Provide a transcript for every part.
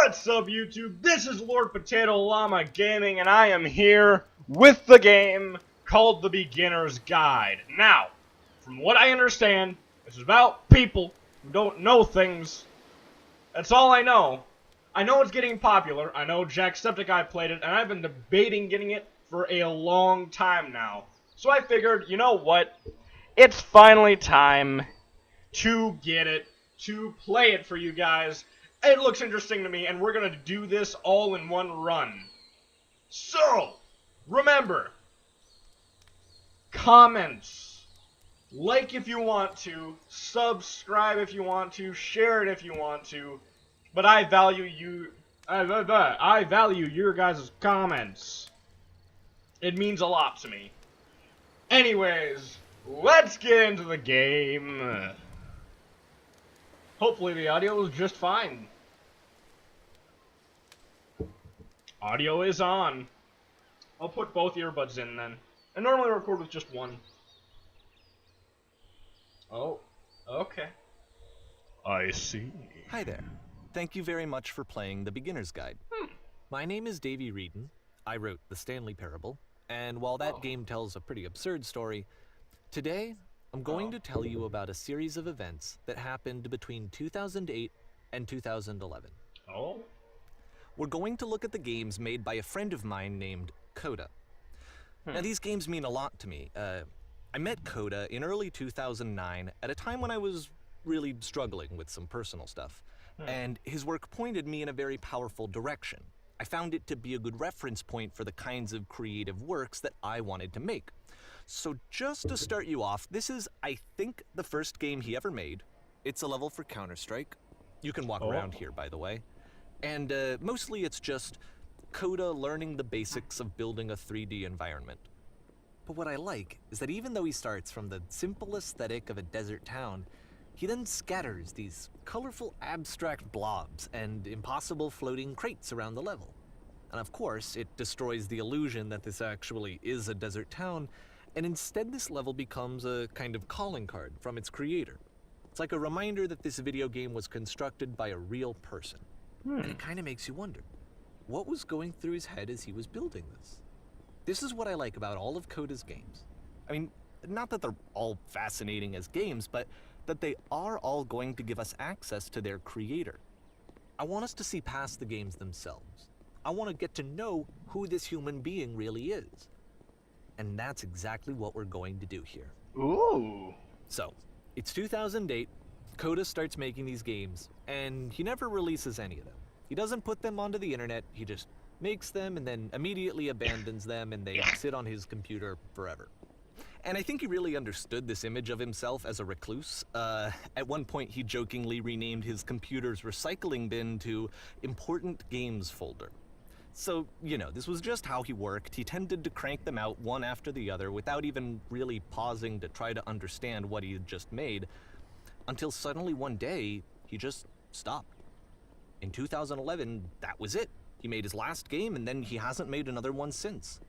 What's up, YouTube? This is Lord Potato Llama Gaming, and I am here with the game called The Beginner's Guide. Now, from what I understand, this is about people who don't know things. That's all I know. I know it's getting popular. I know Jacksepticeye played it, and I've been debating getting it for a long time now. So I figured, you know what? It's finally time to get it, to play it for you guys. It looks interesting to me, and we're gonna do this all in one run. So, remember, comments, like if you want to, subscribe if you want to, share it if you want to, but I value your guys' comments. It means a lot to me. Anyways, let's get into the game. Hopefully the audio is just fine. Audio is on. I'll put both earbuds in then. I normally record with just one. Oh, okay. I see. Hi there. Thank you very much for playing The Beginner's Guide. My name is Davey Reedon. I wrote The Stanley Parable, and while that game tells a pretty absurd story, today I'm going to tell you about a series of events that happened between 2008 and 2011. Oh? We're going to look at the games made by a friend of mine named Coda. Now, these games mean a lot to me. I met Coda in early 2009 at a time when I was really struggling with some personal stuff, and his work pointed me in a very powerful direction. I found it to be a good reference point for the kinds of creative works that I wanted to make. So just to start you off, this is, I think, the first game he ever made. It's a level for Counter-Strike. You can walk around here, by the way. And mostly it's just Coda learning the basics of building a 3D environment. But what I like is that even though he starts from the simple aesthetic of a desert town, he then scatters these colorful abstract blobs and impossible floating crates around the level. And of course, it destroys the illusion that this actually is a desert town, and instead this level becomes a kind of calling card from its creator. It's like a reminder that this video game was constructed by a real person. And it kind of makes you wonder, what was going through his head as he was building this? This is what I like about all of Coda's games. I mean, not that they're all fascinating as games, but that they are all going to give us access to their creator. I want us to see past the games themselves. I want to get to know who this human being really is. And that's exactly what we're going to do here. Ooh. So, it's 2008, Coda starts making these games, and he never releases any of them. He doesn't put them onto the internet, he just makes them and then immediately abandons them, and they sit on his computer forever. And I think he really understood this image of himself as a recluse. At one point, he jokingly renamed his computer's recycling bin to Important Games Folder. So, you know, this was just how he worked. He tended to crank them out one after the other without even really pausing to try to understand what he had just made, until suddenly one day, he just stopped. In 2011, that was it. He made his last game, and then he hasn't made another one since.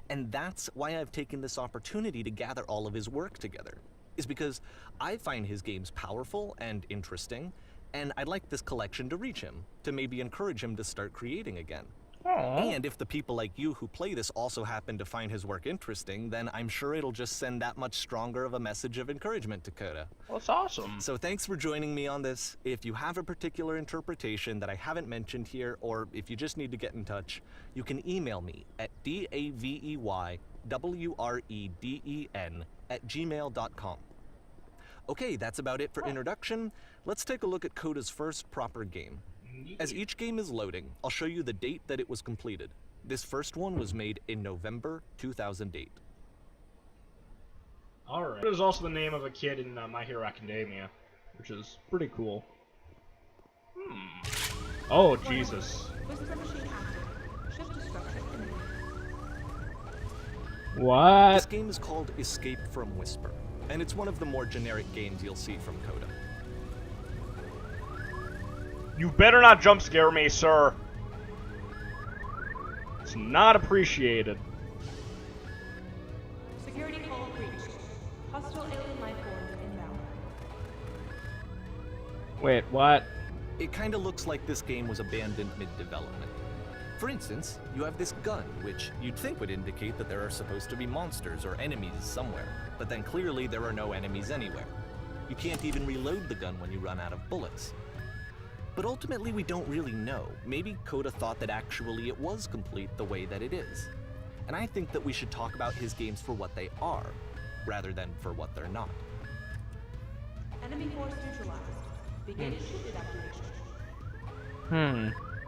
And that's why I've taken this opportunity to gather all of his work together, is because I find his games powerful and interesting, and I'd like this collection to reach him, to maybe encourage him to start creating again. Aww. And if the people like you who play this also happen to find his work interesting, then I'm sure it'll just send that much stronger of a message of encouragement to Coda. Well, that's awesome. So thanks for joining me on this. If you have a particular interpretation that I haven't mentioned here, or if you just need to get in touch, you can email me at daveyWreden@gmail.com. Okay, that's about it for introduction. Let's take a look at Coda's first proper game. As each game is loading, I'll show you the date that it was completed. This first one was made in November 2008. Alright. It is also the name of a kid in My Hero Academia, which is pretty cool. Oh, Jesus. What? This game is called Escape from Whisper, and it's one of the more generic games you'll see from Coda. You better not jump scare me, sir. It's not appreciated. Security call breached. Hostile alien life forms inbound. Wait, what? It kinda looks like this game was abandoned mid-development. For instance, you have this gun, which you'd think would indicate that there are supposed to be monsters or enemies somewhere, but then clearly there are no enemies anywhere. You can't even reload the gun when you run out of bullets. But ultimately we don't really know. Maybe Coda thought that actually it was complete the way that it is. And I think that we should talk about his games for what they are, rather than for what they're not. Enemy force neutralized. Begin shield evacuation.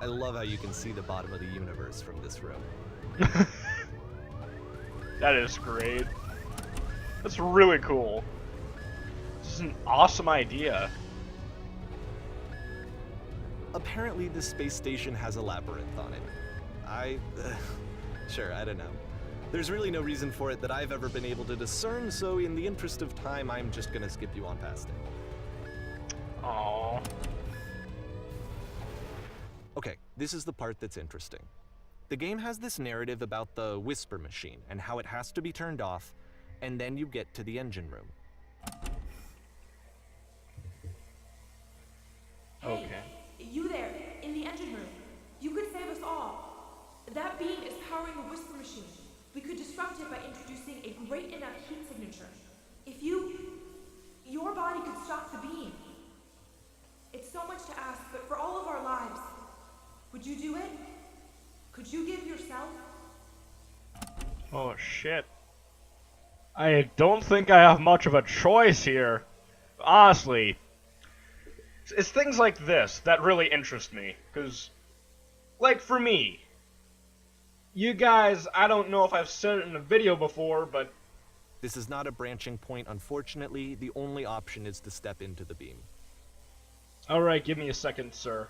I love how you can see the bottom of the universe from this room. That is great. That's really cool. This is an awesome idea. Apparently this space station has a labyrinth on it. Sure, I don't know. There's really no reason for it that I've ever been able to discern, so in the interest of time, I'm just gonna skip you on past it. Aww. Okay, this is the part that's interesting. The game has this narrative about the whisper machine and how it has to be turned off, and then you get to the engine room. Okay. Hey, you there, in the engine room. You could save us all. That beam is powering the whisper machine. We could disrupt it by introducing a great enough heat signature. If your body could stop the beam. It's so much to ask, but for all of our lives, would you do it? Could you give yourself? Oh shit. I don't think I have much of a choice here. Honestly. It's things like this that really interest me. Because, like for me, you guys, I don't know if I've said it in a video before, but This is not a branching point, unfortunately. The only option is to step into the beam. alright, give me a second, sir.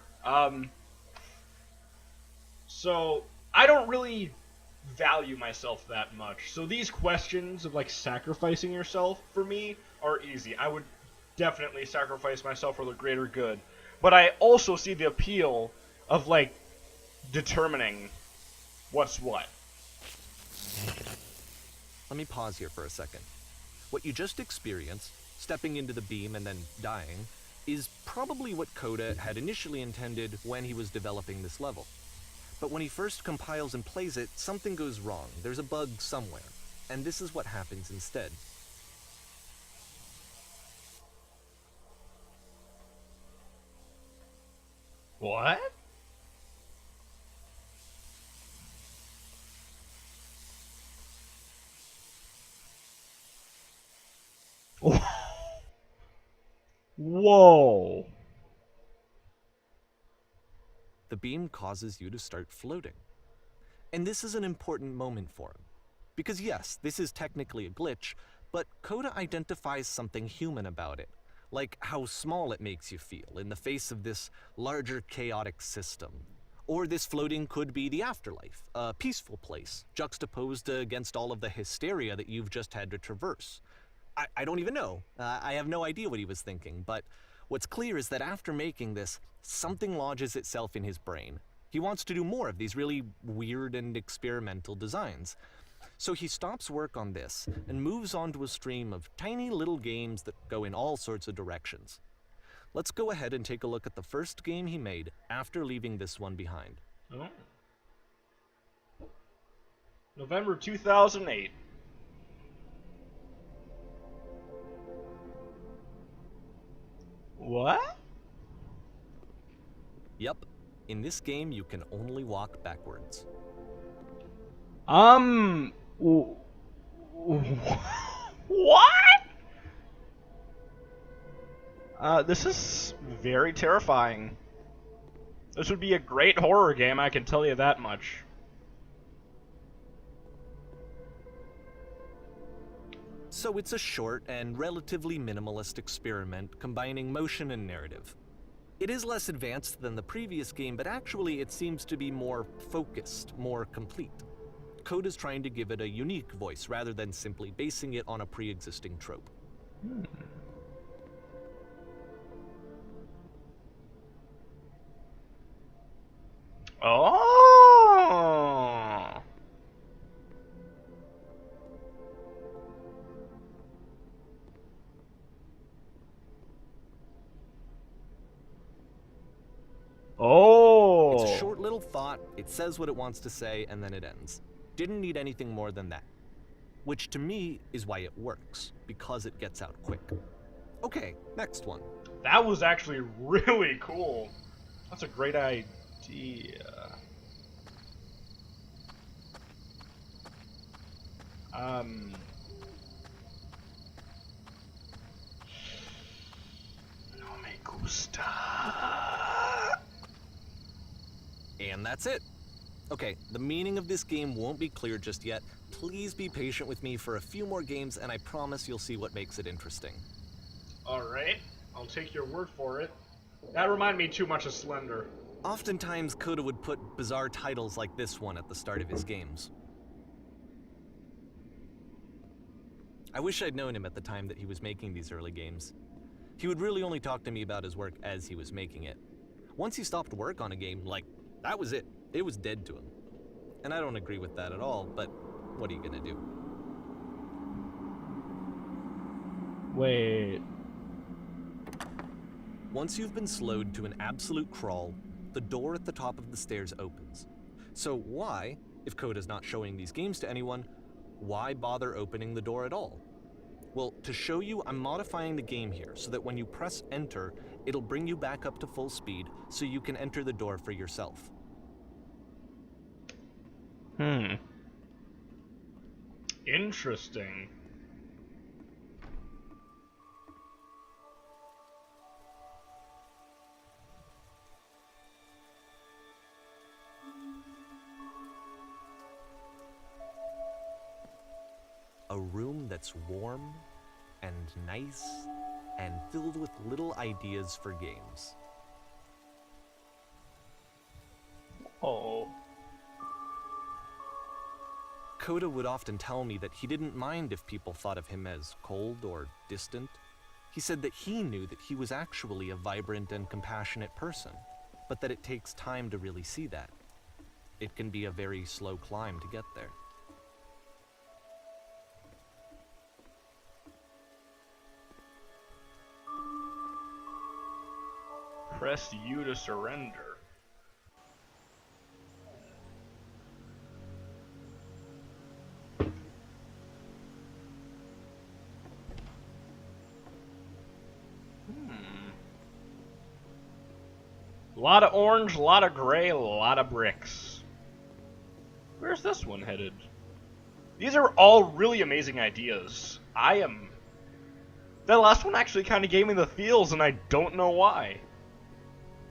So, I don't really value myself that much. So these questions of, like, sacrificing yourself, for me, are easy. I would definitely sacrifice myself for the greater good. But I also see the appeal of, like, determining what's what. Let me pause here for a second. What you just experienced, stepping into the beam and then dying, is probably what Coda had initially intended when he was developing this level. But when he first compiles and plays it, something goes wrong. There's a bug somewhere. And this is what happens instead. What? Whoa. The beam causes you to start floating. And this is an important moment for him. Because yes, this is technically a glitch, but Coda identifies something human about it. Like how small it makes you feel in the face of this larger chaotic system. Or this floating could be the afterlife, a peaceful place, juxtaposed against all of the hysteria that you've just had to traverse. I don't even know. I have no idea what he was thinking, but what's clear is that after making this, something lodges itself in his brain. He wants to do more of these really weird and experimental designs. So he stops work on this and moves on to a stream of tiny little games that go in all sorts of directions. Let's go ahead and take a look at the first game he made after leaving this one behind. Oh. November 2008. What? Yep, in this game you can only walk backwards. What? This is very terrifying. This would be a great horror game, I can tell you that much. So it's a short and relatively minimalist experiment combining motion and narrative. It is less advanced than the previous game, but actually it seems to be more focused, more complete. Coda's trying to give it a unique voice rather than simply basing it on a pre-existing trope. Oh. shot, it says what it wants to say, and then it ends. Didn't need anything more than that. Which to me is why it works, because it gets out quick. Okay, next one. That was actually really cool. That's a great idea. No me gusta. And that's it. Okay, the meaning of this game won't be clear just yet. Please be patient with me for a few more games, and I promise you'll see what makes it interesting. Alright, I'll take your word for it. That reminded me too much of Slender. Oftentimes, Coda would put bizarre titles like this one at the start of his games. I wish I'd known him at the time that he was making these early games. He would really only talk to me about his work as he was making it. Once he stopped work on a game, like, that was it. It was dead to him. And I don't agree with that at all, but what are you gonna do? Wait. Once you've been slowed to an absolute crawl, the door at the top of the stairs opens. So why, if Coda's not showing these games to anyone, why bother opening the door at all? Well, to show you, I'm modifying the game here so that when you press enter, it'll bring you back up to full speed so you can enter the door for yourself. Interesting. A room that's warm and nice and filled with little ideas for games. Oh. Coda would often tell me that he didn't mind if people thought of him as cold or distant. He said that he knew that he was actually a vibrant and compassionate person, but that it takes time to really see that. It can be a very slow climb to get there. Press U to surrender. A lot of orange, a lot of gray, a lot of bricks. Where's this one headed? These are all really amazing ideas. That last one actually kind of gave me the feels, and I don't know why.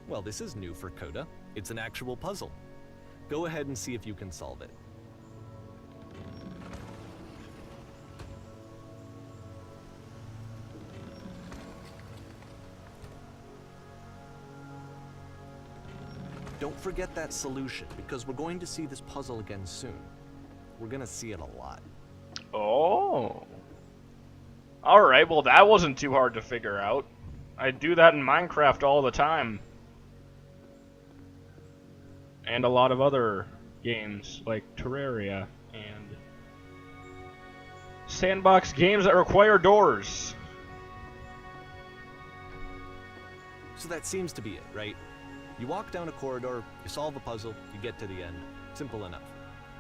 Well, this is new for Coda. It's an actual puzzle. Go ahead and see if you can solve it. Don't forget that solution, because we're going to see this puzzle again soon. We're gonna see it a lot. Oh. Alright, well that wasn't too hard to figure out. I do that in Minecraft all the time. And a lot of other games, like Terraria, and sandbox games that require doors. So that seems to be it, right? You walk down a corridor, you solve a puzzle, you get to the end. Simple enough.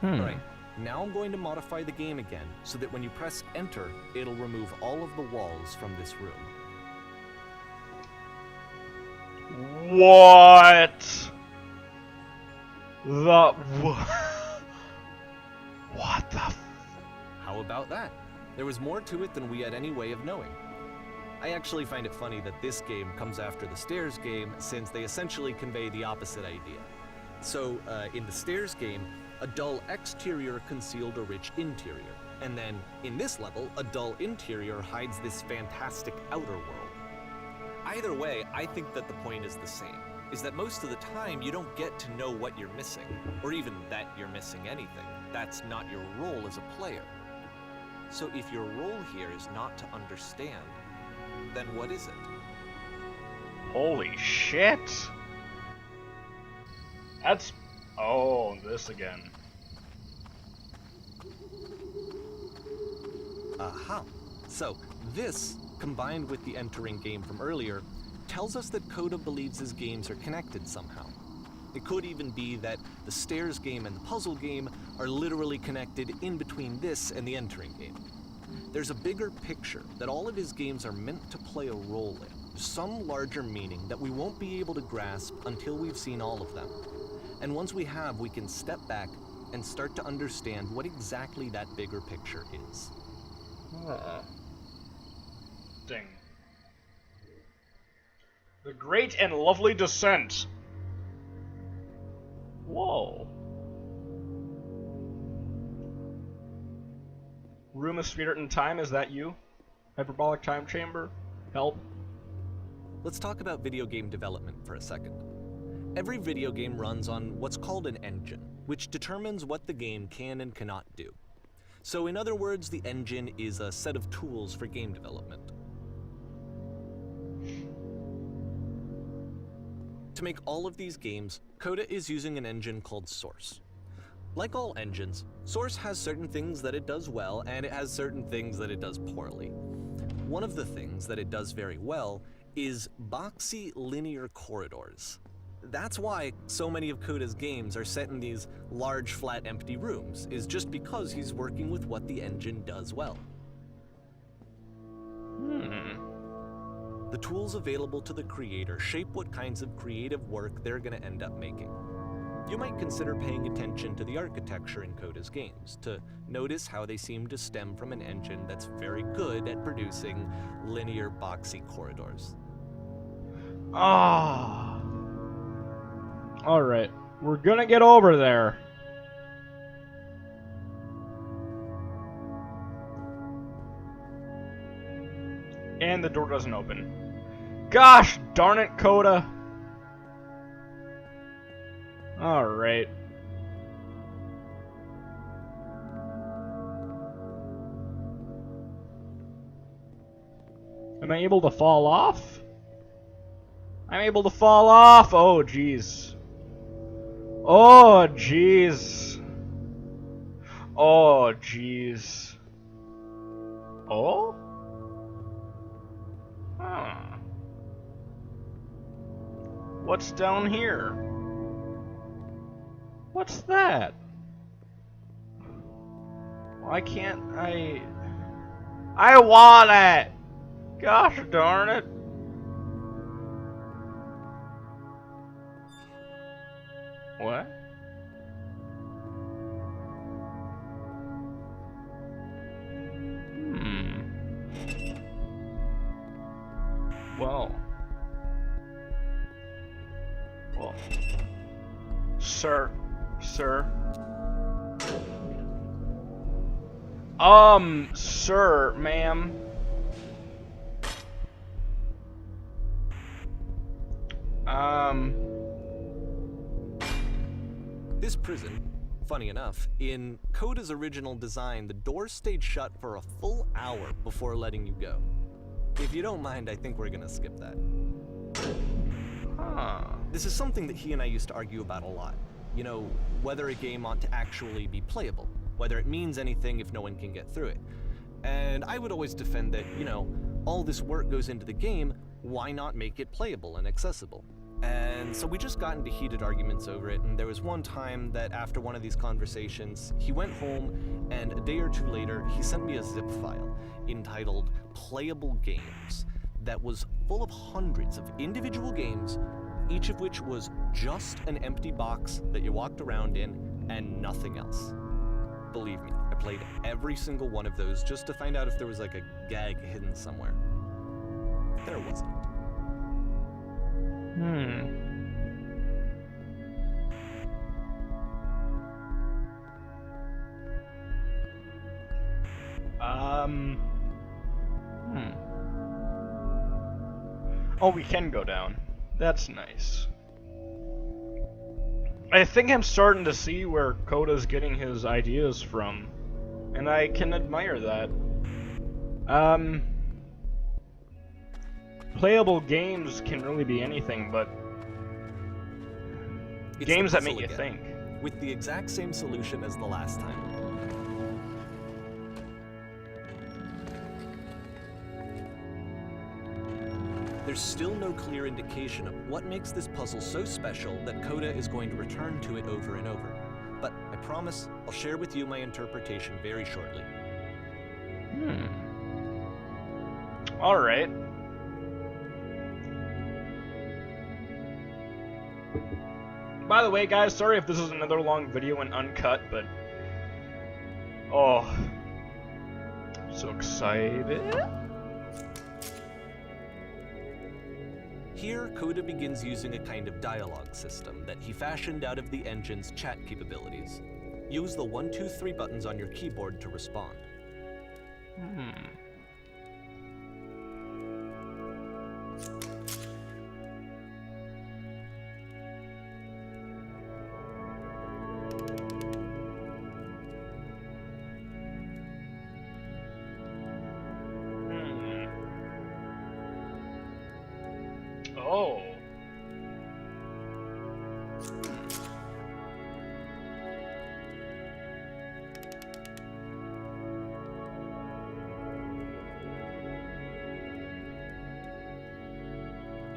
Alright, now I'm going to modify the game again, so that when you press enter, it'll remove all of the walls from this room. What? What the How about that? There was more to it than we had any way of knowing. I actually find it funny that this game comes after the Stairs game, since they essentially convey the opposite idea. So, in the Stairs game, a dull exterior concealed a rich interior. And then, in this level, a dull interior hides this fantastic outer world. Either way, I think that the point is the same, is that most of the time you don't get to know what you're missing, or even that you're missing anything. That's not your role as a player. So if your role here is not to understand, then what is it? Holy shit! That's... Oh, this again. Aha. So, this, combined with the entering game from earlier, tells us that Coda believes his games are connected somehow. It could even be that the stairs game and the puzzle game are literally connected in between this and the entering game. There's a bigger picture that all of his games are meant to play a role in, some larger meaning that we won't be able to grasp until we've seen all of them. And once we have, we can step back and start to understand what exactly that bigger picture is. Ding. The Great and Lovely Descent. Whoa. Room of Spirit and Time, is that you? Hyperbolic Time Chamber? Help. Let's talk about video game development for a second. Every video game runs on what's called an engine, which determines what the game can and cannot do. So in other words, the engine is a set of tools for game development. To make all of these games, Coda is using an engine called Source. Like all engines, Source has certain things that it does well, and it has certain things that it does poorly. One of the things that it does very well is boxy linear corridors. That's why so many of Coda's games are set in these large, flat, empty rooms, is just because he's working with what the engine does well. The tools available to the creator shape what kinds of creative work they're going to end up making. You might consider paying attention to the architecture in Coda's games, to notice how they seem to stem from an engine that's very good at producing linear, boxy corridors. Alright, we're gonna get over there. And the door doesn't open. Gosh darn it, Coda! Alright. Am I able to fall off? I'm able to fall off! Oh, jeez. Oh, jeez. Oh, jeez. Oh? Huh. What's down here? What's that? Why can't I want it! Gosh darn it. What? Well. Sir. Sir, ma'am. This prison, funny enough, in Coda's original design, the doors stayed shut for a full hour before letting you go. If you don't mind, I think we're gonna skip that. This is something that he and I used to argue about a lot. You know, whether a game ought to actually be playable, whether it means anything if no one can get through it. And I would always defend that, you know, all this work goes into the game, why not make it playable and accessible? And so we just got into heated arguments over it, and there was one time that after one of these conversations, he went home, and a day or two later, he sent me a zip file entitled Playable Games that was full of hundreds of individual games, each of which was just an empty box that you walked around in and nothing else. Believe me, I played every single one of those just to find out if there was like a gag hidden somewhere. There wasn't. Oh, we can go down. That's nice. I think I'm starting to see where Coda's getting his ideas from, and I can admire that. Playable games can really be anything, but It's games the that make puzzle you again, think. with the exact same solution as the last time. there's still no clear indication of what makes this puzzle so special that Coda is going to return to it over and over. But I promise I'll share with you my interpretation very shortly. Alright. By the way, guys, sorry if this is another long video and uncut, but... Oh. So excited. Here, Coda begins using a kind of dialogue system that he fashioned out of the engine's chat capabilities. Use the 1, 2, 3 buttons on your keyboard to respond. Oh.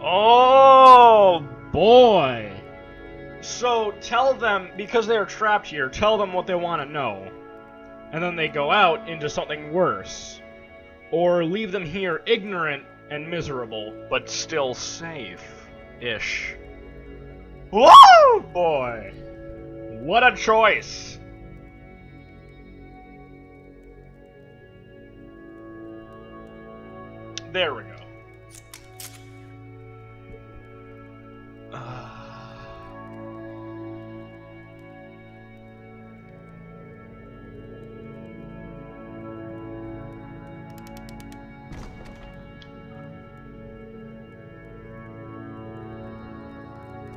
Oh, boy. So tell them, because they're trapped here, tell them what they want to know. And then they go out into something worse. Or leave them here ignorant and miserable, but still safe-ish. Whoa, boy! What a choice! There we go.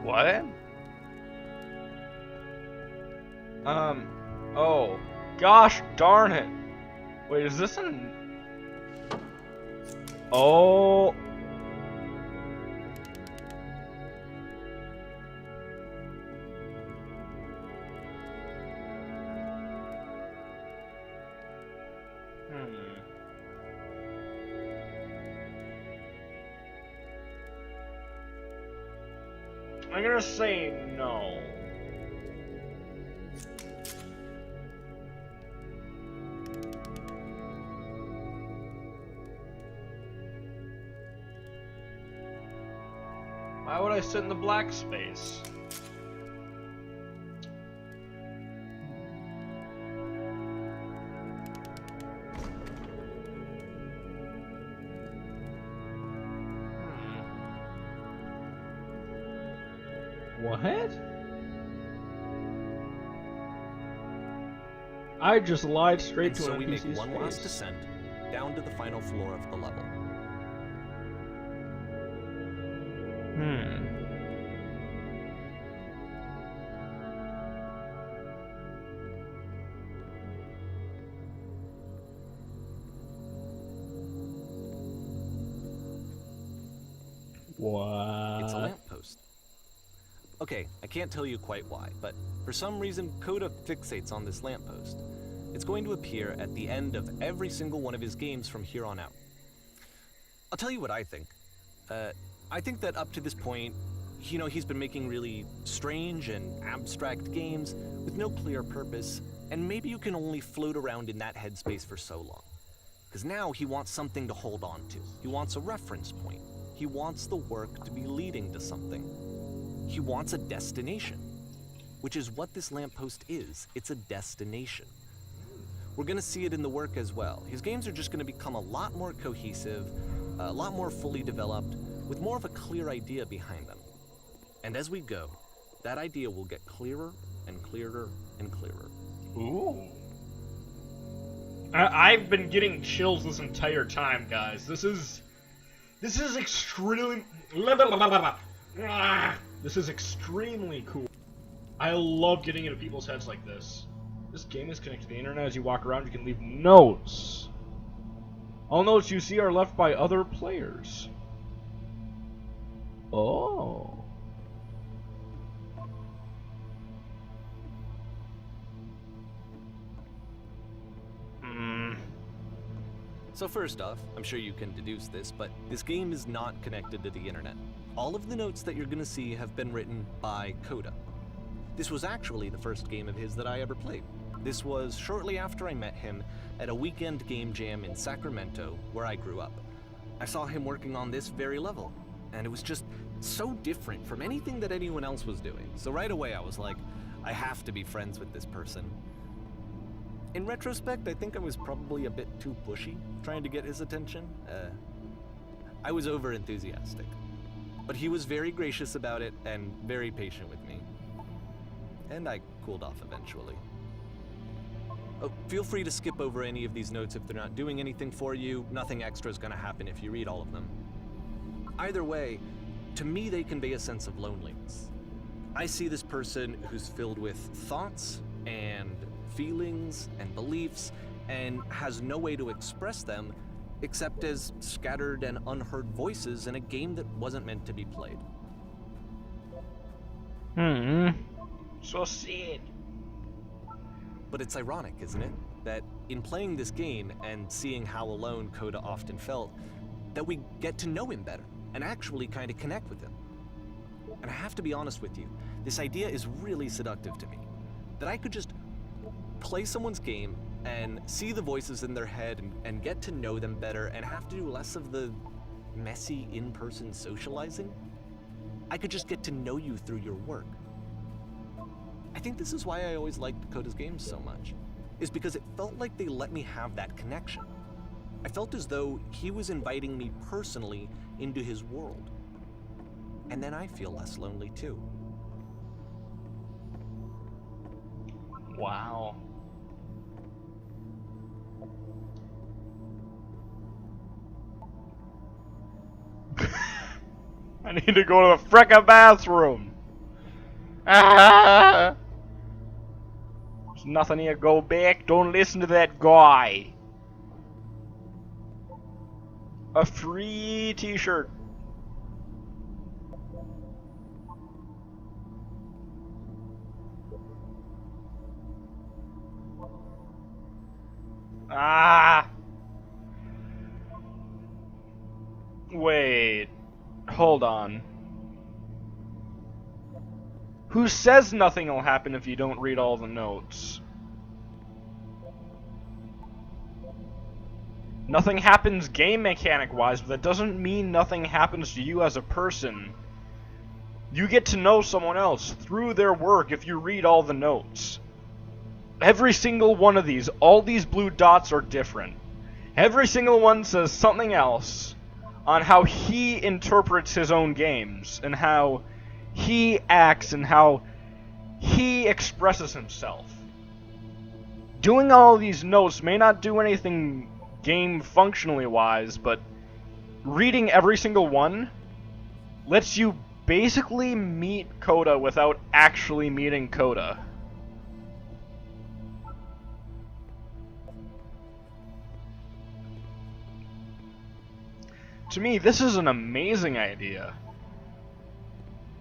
What? Oh. Gosh darn it. Wait, is this an... Oh. I'm gonna say no. Why would I sit in the black space? What? I just lied straight to So an we make NPC's one last face. descent down to the final floor of the level. What? It's a lamppost. Okay, I can't tell you quite why, but for some reason Coda fixates on this lamppost. It's going to appear at the end of every single one of his games from here on out. I'll tell you what I think. I think that up to this point, you know, he's been making really strange and abstract games with no clear purpose, and maybe you can only float around in that headspace for so long. Because now he wants something to hold on to. He wants a reference point. He wants the work to be leading to something. He wants a destination, which is what this lamppost is. It's a destination. We're gonna see it in the work as well. His games are just gonna become a lot more cohesive, a lot more fully developed, with more of a clear idea behind them. And as we go, that idea will get clearer and clearer and clearer. Ooh. I've been getting chills this entire time, guys. This is extremely... This is extremely cool. I love getting into people's heads like this. This game is connected to the internet. As you walk around, you can leave notes. All notes you see are left by other players. Oh. So first off, I'm sure you can deduce this, but this game is not connected to the internet. All of the notes that you're gonna see have been written by Coda. This was actually the first game of his that I ever played. This was shortly after I met him at a weekend game jam in Sacramento, where I grew up. I saw him working on this very level, and it was just so different from anything that anyone else was doing. So right away I was like, I have to be friends with this person. In retrospect, I think I was probably a bit too pushy, trying to get his attention. I was over-enthusiastic. But he was very gracious about it and very patient with me. And I cooled off eventually. Oh, feel free to skip over any of these notes if they're not doing anything for you. Nothing extra is going to happen if you read all of them. Either way, to me they convey a sense of loneliness. I see this person who's filled with thoughts and feelings and beliefs and has no way to express them except as scattered and unheard voices in a game that wasn't meant to be played. So sad. But it's ironic, isn't it? That in playing this game and seeing how alone Coda often felt, that we get to know him better and actually kind of connect with him. And I have to be honest with you, this idea is really seductive to me. That I could just play someone's game and see the voices in their head and get to know them better and have to do less of the messy in-person socializing. I could just get to know you through your work. I think this is why I always liked Coda's games so much, is because it felt like they let me have that connection. I felt as though he was inviting me personally into his world. And then I feel less lonely too. Wow. I need to go to the frickin' bathroom. Ah! There's nothing here. Go back. Don't listen to that guy. A free t-shirt. Ah! Wait. Hold on. Who says nothing will happen if you don't read all the notes? Nothing happens game mechanic-wise, but that doesn't mean nothing happens to you as a person. You get to know someone else through their work if you read all the notes. Every single one of these, all these blue dots are different. Every single one says something else on how he interprets his own games, and how he acts, and how he expresses himself. Doing all of these notes may not do anything game functionally wise, but reading every single one lets you basically meet Coda without actually meeting Coda. To me, this is an amazing idea.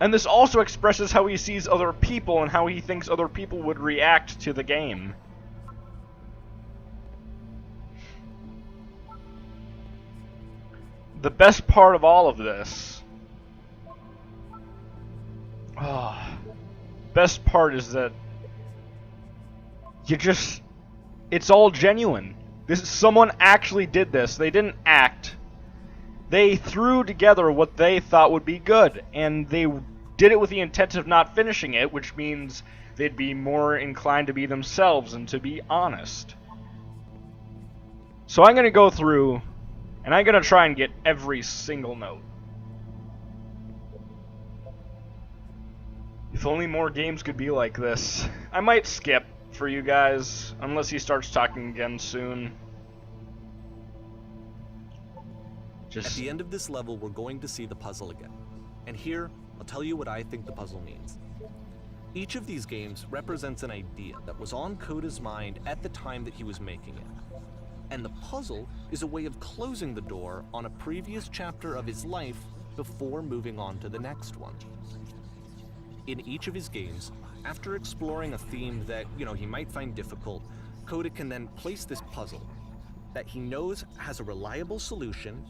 And this also expresses how he sees other people and how he thinks other people would react to the game. The best part of all of this... best part is that it's all genuine. Someone actually did this. They didn't act. They threw together what they thought would be good, and they did it with the intent of not finishing it, which means they'd be more inclined to be themselves and to be honest. So I'm going to go through, and I'm going to try and get every single note. If only more games could be like this. I might skip for you guys, unless he starts talking again soon. At the end of this level, we're going to see the puzzle again. And here, I'll tell you what I think the puzzle means. Each of these games represents an idea that was on Coda's mind at the time that he was making it. And the puzzle is a way of closing the door on a previous chapter of his life before moving on to the next one. In each of his games, after exploring a theme that, he might find difficult, Coda can then place this puzzle. that he knows has a reliable solution,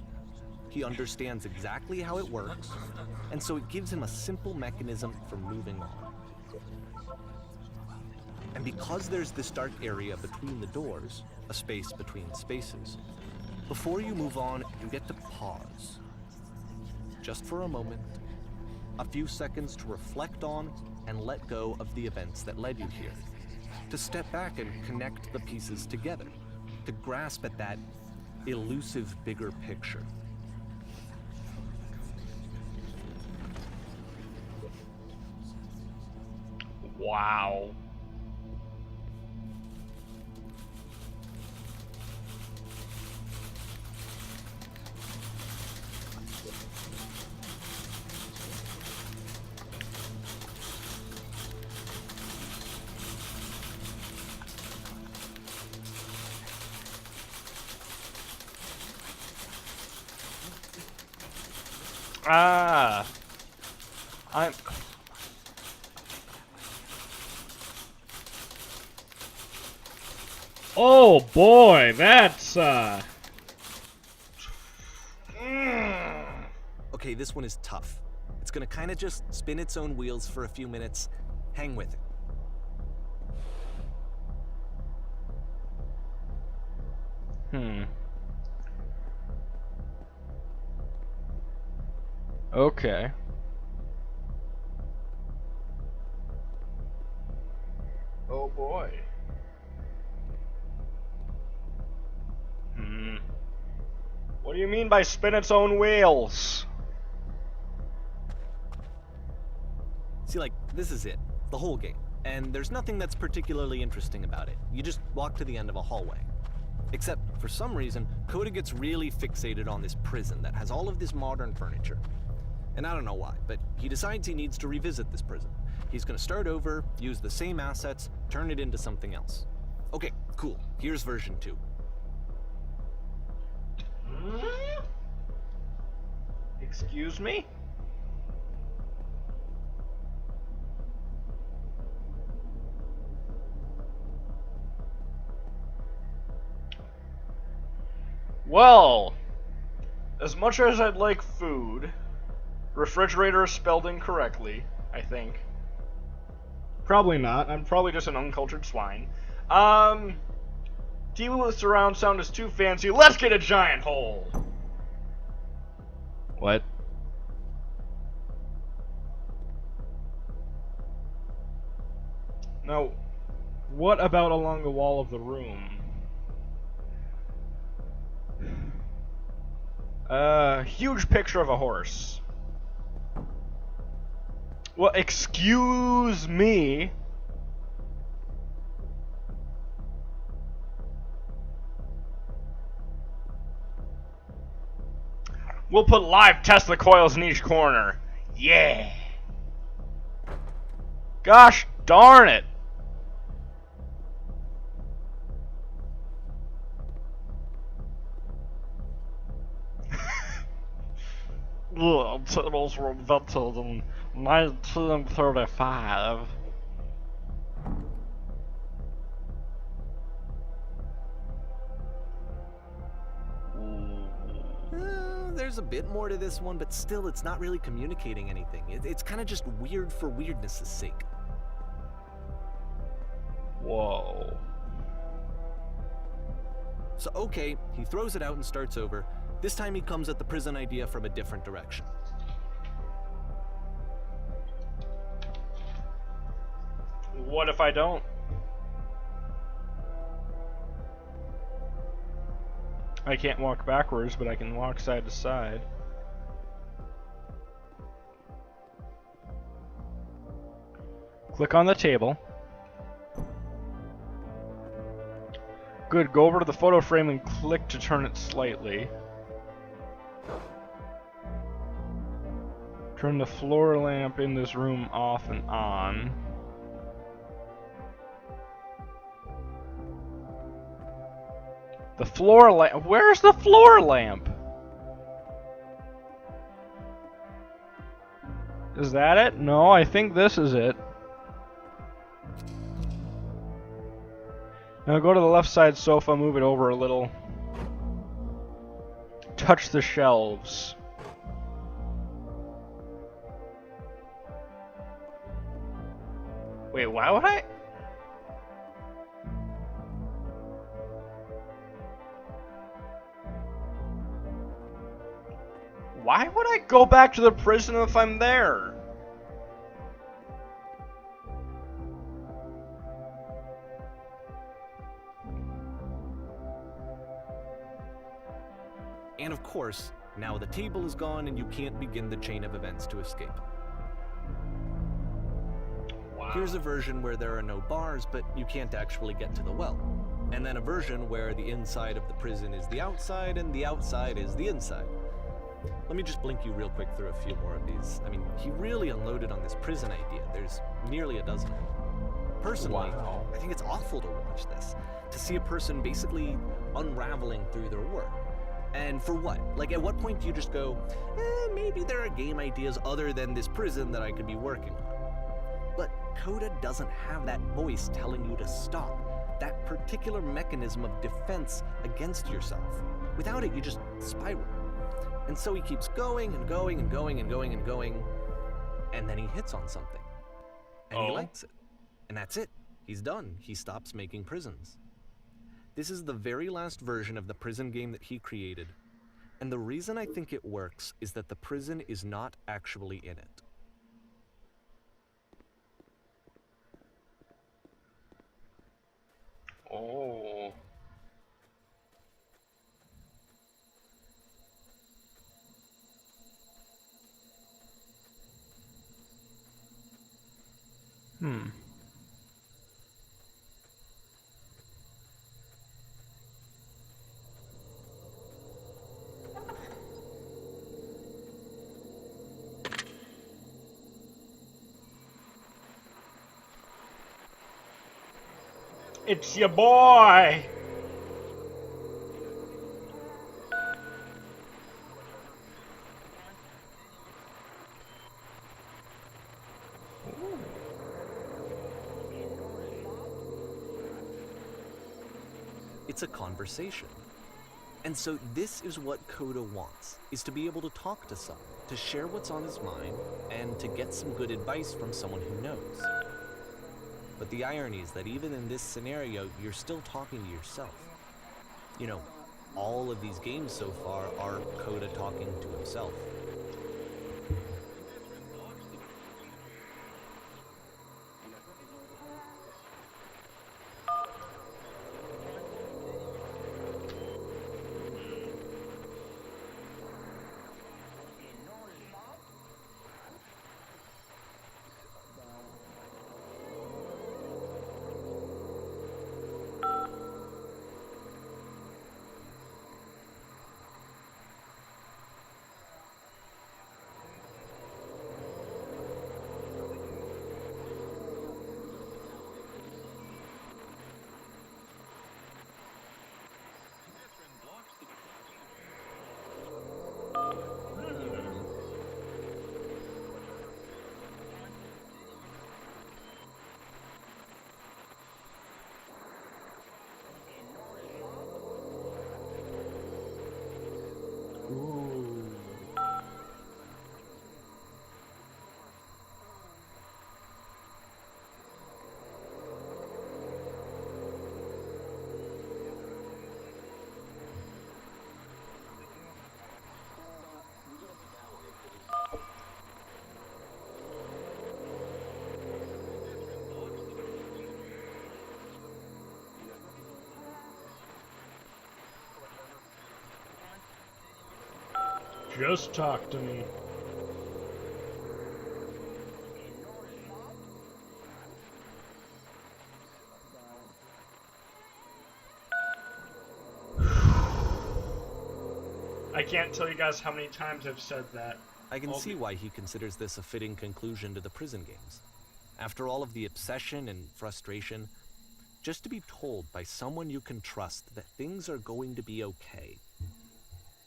he understands exactly how it works, and so it gives him a simple mechanism for moving on. And because there's this dark area between the doors, a space between spaces, before you move on, you get to pause. Just for a moment, a few seconds to reflect on and let go of the events that led you here. To step back and connect the pieces together. To grasp at that elusive bigger picture. Wow. I'm... Oh boy, that's, Okay, this one is tough. It's gonna kinda just spin its own wheels for a few minutes. Hang with it. Okay. Oh boy. What do you mean by spin its own wheels? See, like, this is it. The whole game. And there's nothing that's particularly interesting about it. You just walk to the end of a hallway. Except, for some reason, Coda gets really fixated on this prison that has all of this modern furniture. And I don't know why, but he decides he needs to revisit this prison. He's gonna start over, use the same assets, turn it into something else. Okay, cool. Here's version 2. Excuse me? Well, as much as I'd like food, refrigerator is spelled incorrectly, I think. Probably not. I'm probably just an uncultured swine. TV with surround sound is too fancy. Let's get a giant hole! What? Now, what about along the wall of the room? Huge picture of a horse. Well, excuse me. We'll put live Tesla coils in each corner. Yeah. Gosh darn it. Yeah, tables were invented in 1935. There's a bit more to this one, but still it's not really communicating anything. It's kind of just weird for weirdness' sake. Whoa. So okay, he throws it out and starts over. This time he comes at the prison idea from a different direction. What if I don't? I can't walk backwards, but I can walk side to side. Click on the table. Good, go over to the photo frame and click to turn it slightly. Turn the floor lamp in this room off and on. The floor lamp. Where's the floor lamp? Is that it? No, I think this is it. Now go to the left side sofa, move it over a little. touch the shelves. Wait, why would I? Why would I go back to the prison if I'm there? And of course, now the table is gone and you can't begin the chain of events to escape. Wow. Here's a version where there are no bars, but you can't actually get to the well. And then a version where the inside of the prison is the outside and the outside is the inside. Let me just blink you real quick through a few more of these. I mean, he really unloaded on this prison idea. There's nearly a dozen. Personally, Wow. I think it's awful to watch this. To see a person basically unraveling through their work. And for what? Like, at what point do you just go, maybe there are game ideas other than this prison that I could be working on? But Coda doesn't have that voice telling you to stop. That particular mechanism of defense against yourself. Without it, you just spiral. And so he keeps going and going and going and going and going, and then he hits on something. And he likes it. And that's it. He's done. He stops making prisons. This is the very last version of the prison game that he created. And the reason I think it works is that the prison is not actually in it. Oh. It's your boy! It's a conversation. And so this is what Coda wants, is to be able to talk to someone, to share what's on his mind, and to get some good advice from someone who knows. But the irony is that even in this scenario, you're still talking to yourself. You know, all of these games so far are Coda talking to himself. Just talk to me. I can't tell you guys how many times I've said that. I can see why he considers this a fitting conclusion to the prison games. After all of the obsession and frustration, just to be told by someone you can trust that things are going to be okay.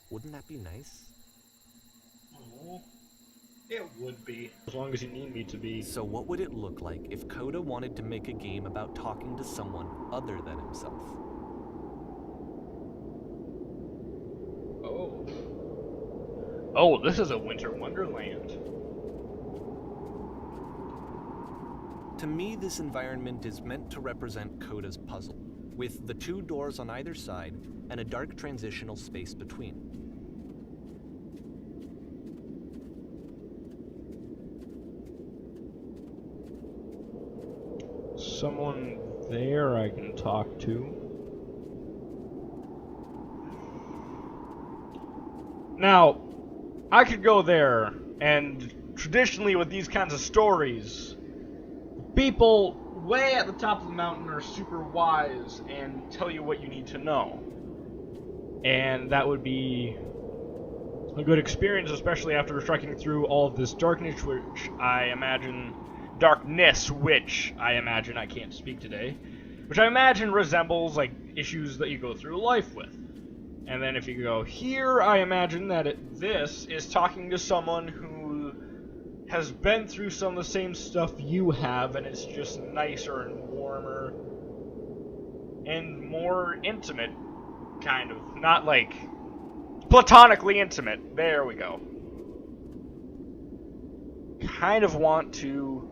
Wouldn't that be nice? Oh, it would be. As long as you need me to be. So what would it look like if Coda wanted to make a game about talking to someone other than himself? Oh. Oh, this is a winter wonderland. To me, this environment is meant to represent Coda's puzzle, with the 2 doors on either side and a dark transitional space between. Someone there I can talk to. Now, I could go there, and traditionally with these kinds of stories, people way at the top of the mountain are super wise and tell you what you need to know. And that would be a good experience, especially after trekking through all of this darkness, which I imagine I can't speak today, which I imagine resembles like issues that you go through life with. And then if you go here, I imagine that this is talking to someone who has been through some of the same stuff you have, and it's just nicer and warmer and more intimate, kind of. Not like platonically intimate. There we go. Kind of want to,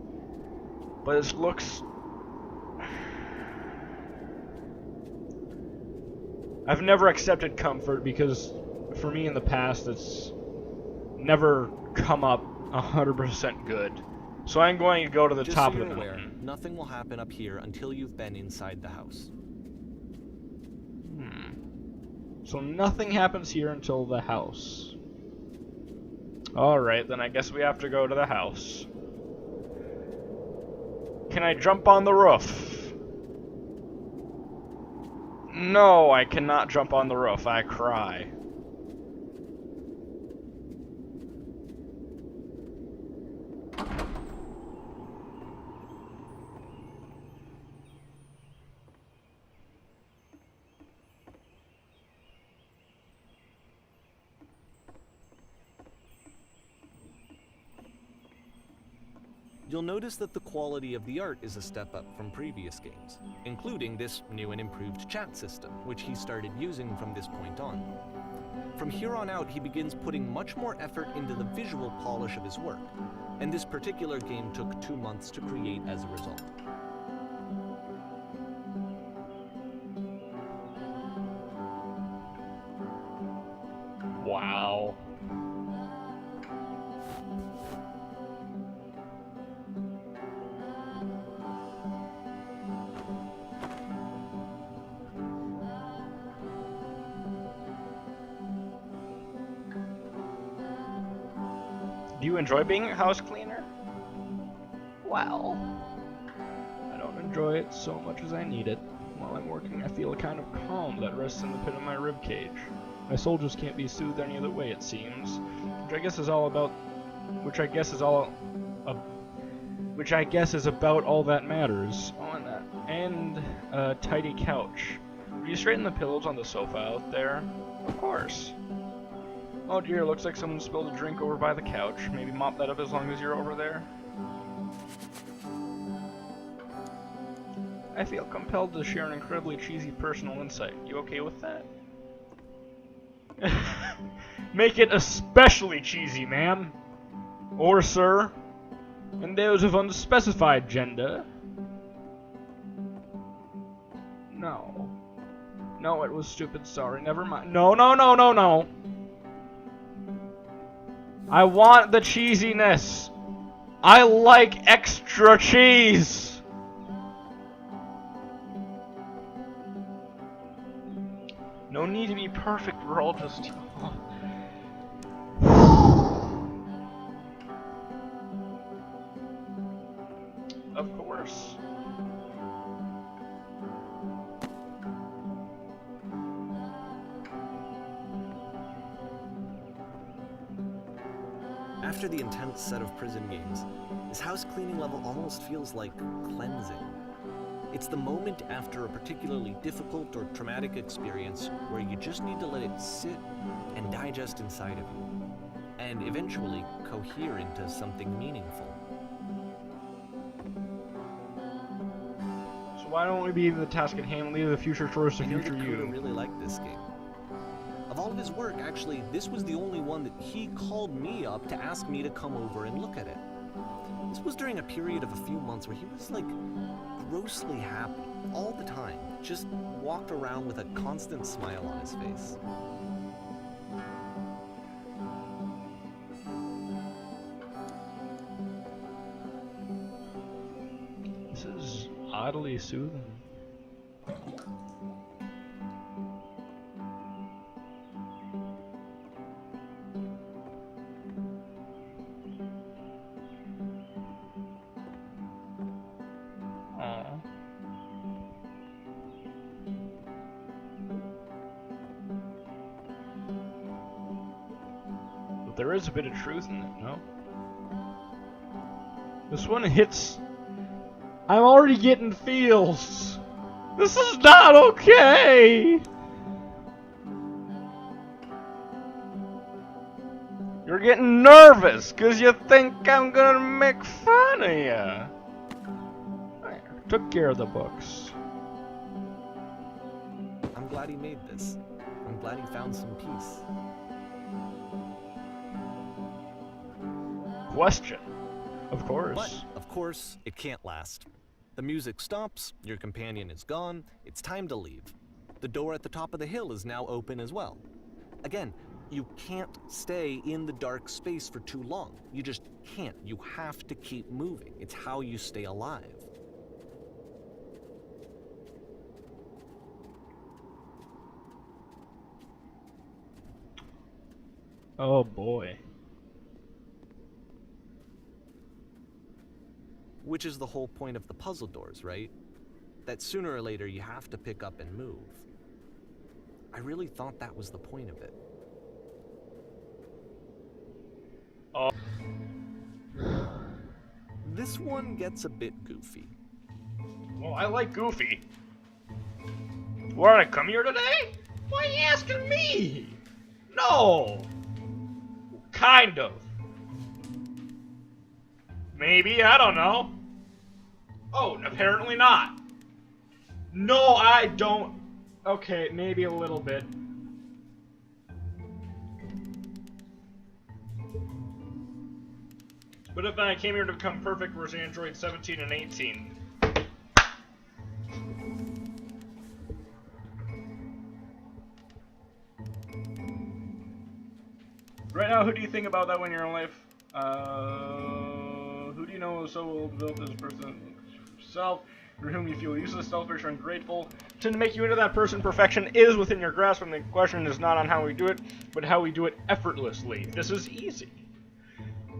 but this looks... I've never accepted comfort because for me in the past it's never come up 100% good. So I'm going to go to the Just top so of the you're aware, mountain. nothing will happen up here until you've been inside the house. So nothing happens here until the house. Alright, then I guess we have to go to the house. Can I jump on the roof? No, I cannot jump on the roof. I cry. You'll notice that the quality of the art is a step up from previous games, including this new and improved chat system, which he started using from this point on. From here on out, he begins putting much more effort into the visual polish of his work, and this particular game took 2 months to create as a result. Wow. Do you enjoy being a house cleaner? Well, I don't enjoy it so much as I need it. While I'm working, I feel a kind of calm that rests in the pit of my ribcage. My soul just can't be soothed any other way, it seems. Which I guess is about all that matters. Oh, and a tidy couch. Will you straighten the pillows on the sofa out there? Of course. Oh dear, looks like someone spilled a drink over by the couch. Maybe mop that up as long as you're over there. I feel compelled to share an incredibly cheesy personal insight. You okay with that? Make it especially cheesy, ma'am. Or sir. And those of unspecified gender. No. No, it was stupid, sorry, never mind. No, no, no, no, no. I want the cheesiness. I like extra cheese. No need to be perfect, we're all just... Of course. After the intense set of prison games, this house cleaning level almost feels like cleansing. It's the moment after a particularly difficult or traumatic experience where you just need to let it sit and digest inside of you, and eventually cohere into something meaningful. So why don't we be the task at hand and leave the future choice to I know future that Coda you? really liked this game. Of all of his work, actually, this was the only one that he called me up to ask me to come over and look at it. This was during a period of a few months where he was, like, grossly happy all the time. Just walked around with a constant smile on his face. This is oddly soothing. But there is a bit of truth in it, no? This one hits. I'm already getting feels. This is not okay. You're getting nervous because you think I'm gonna make fun of you. I took care of the books. I'm glad he made this. I'm glad he found some peace. Question. Of course. But, of course, it can't last. The music stops, your companion is gone, it's time to leave. The door at the top of the hill is now open as well. Again, you can't stay in the dark space for too long. You just can't. You have to keep moving. It's how you stay alive. Oh boy. Which is the whole point of the puzzle doors, right? That sooner or later you have to pick up and move. I really thought that was the point of it. Oh. This one gets a bit goofy. Well, I like Goofy. Why did I come here today? Why are you asking me? No. Kind of. Maybe, I don't know. Oh, apparently not. No, I don't. Okay, maybe a little bit. But if I came here to become perfect, whereas Android 17 and 18. Right now, who do you think about that when you're in life? Who do you know is so built as a person yourself, for whom you feel useless, selfish, or ungrateful? To make you into that person, perfection is within your grasp, and the question is not on how we do it, but how we do it effortlessly. This is easy.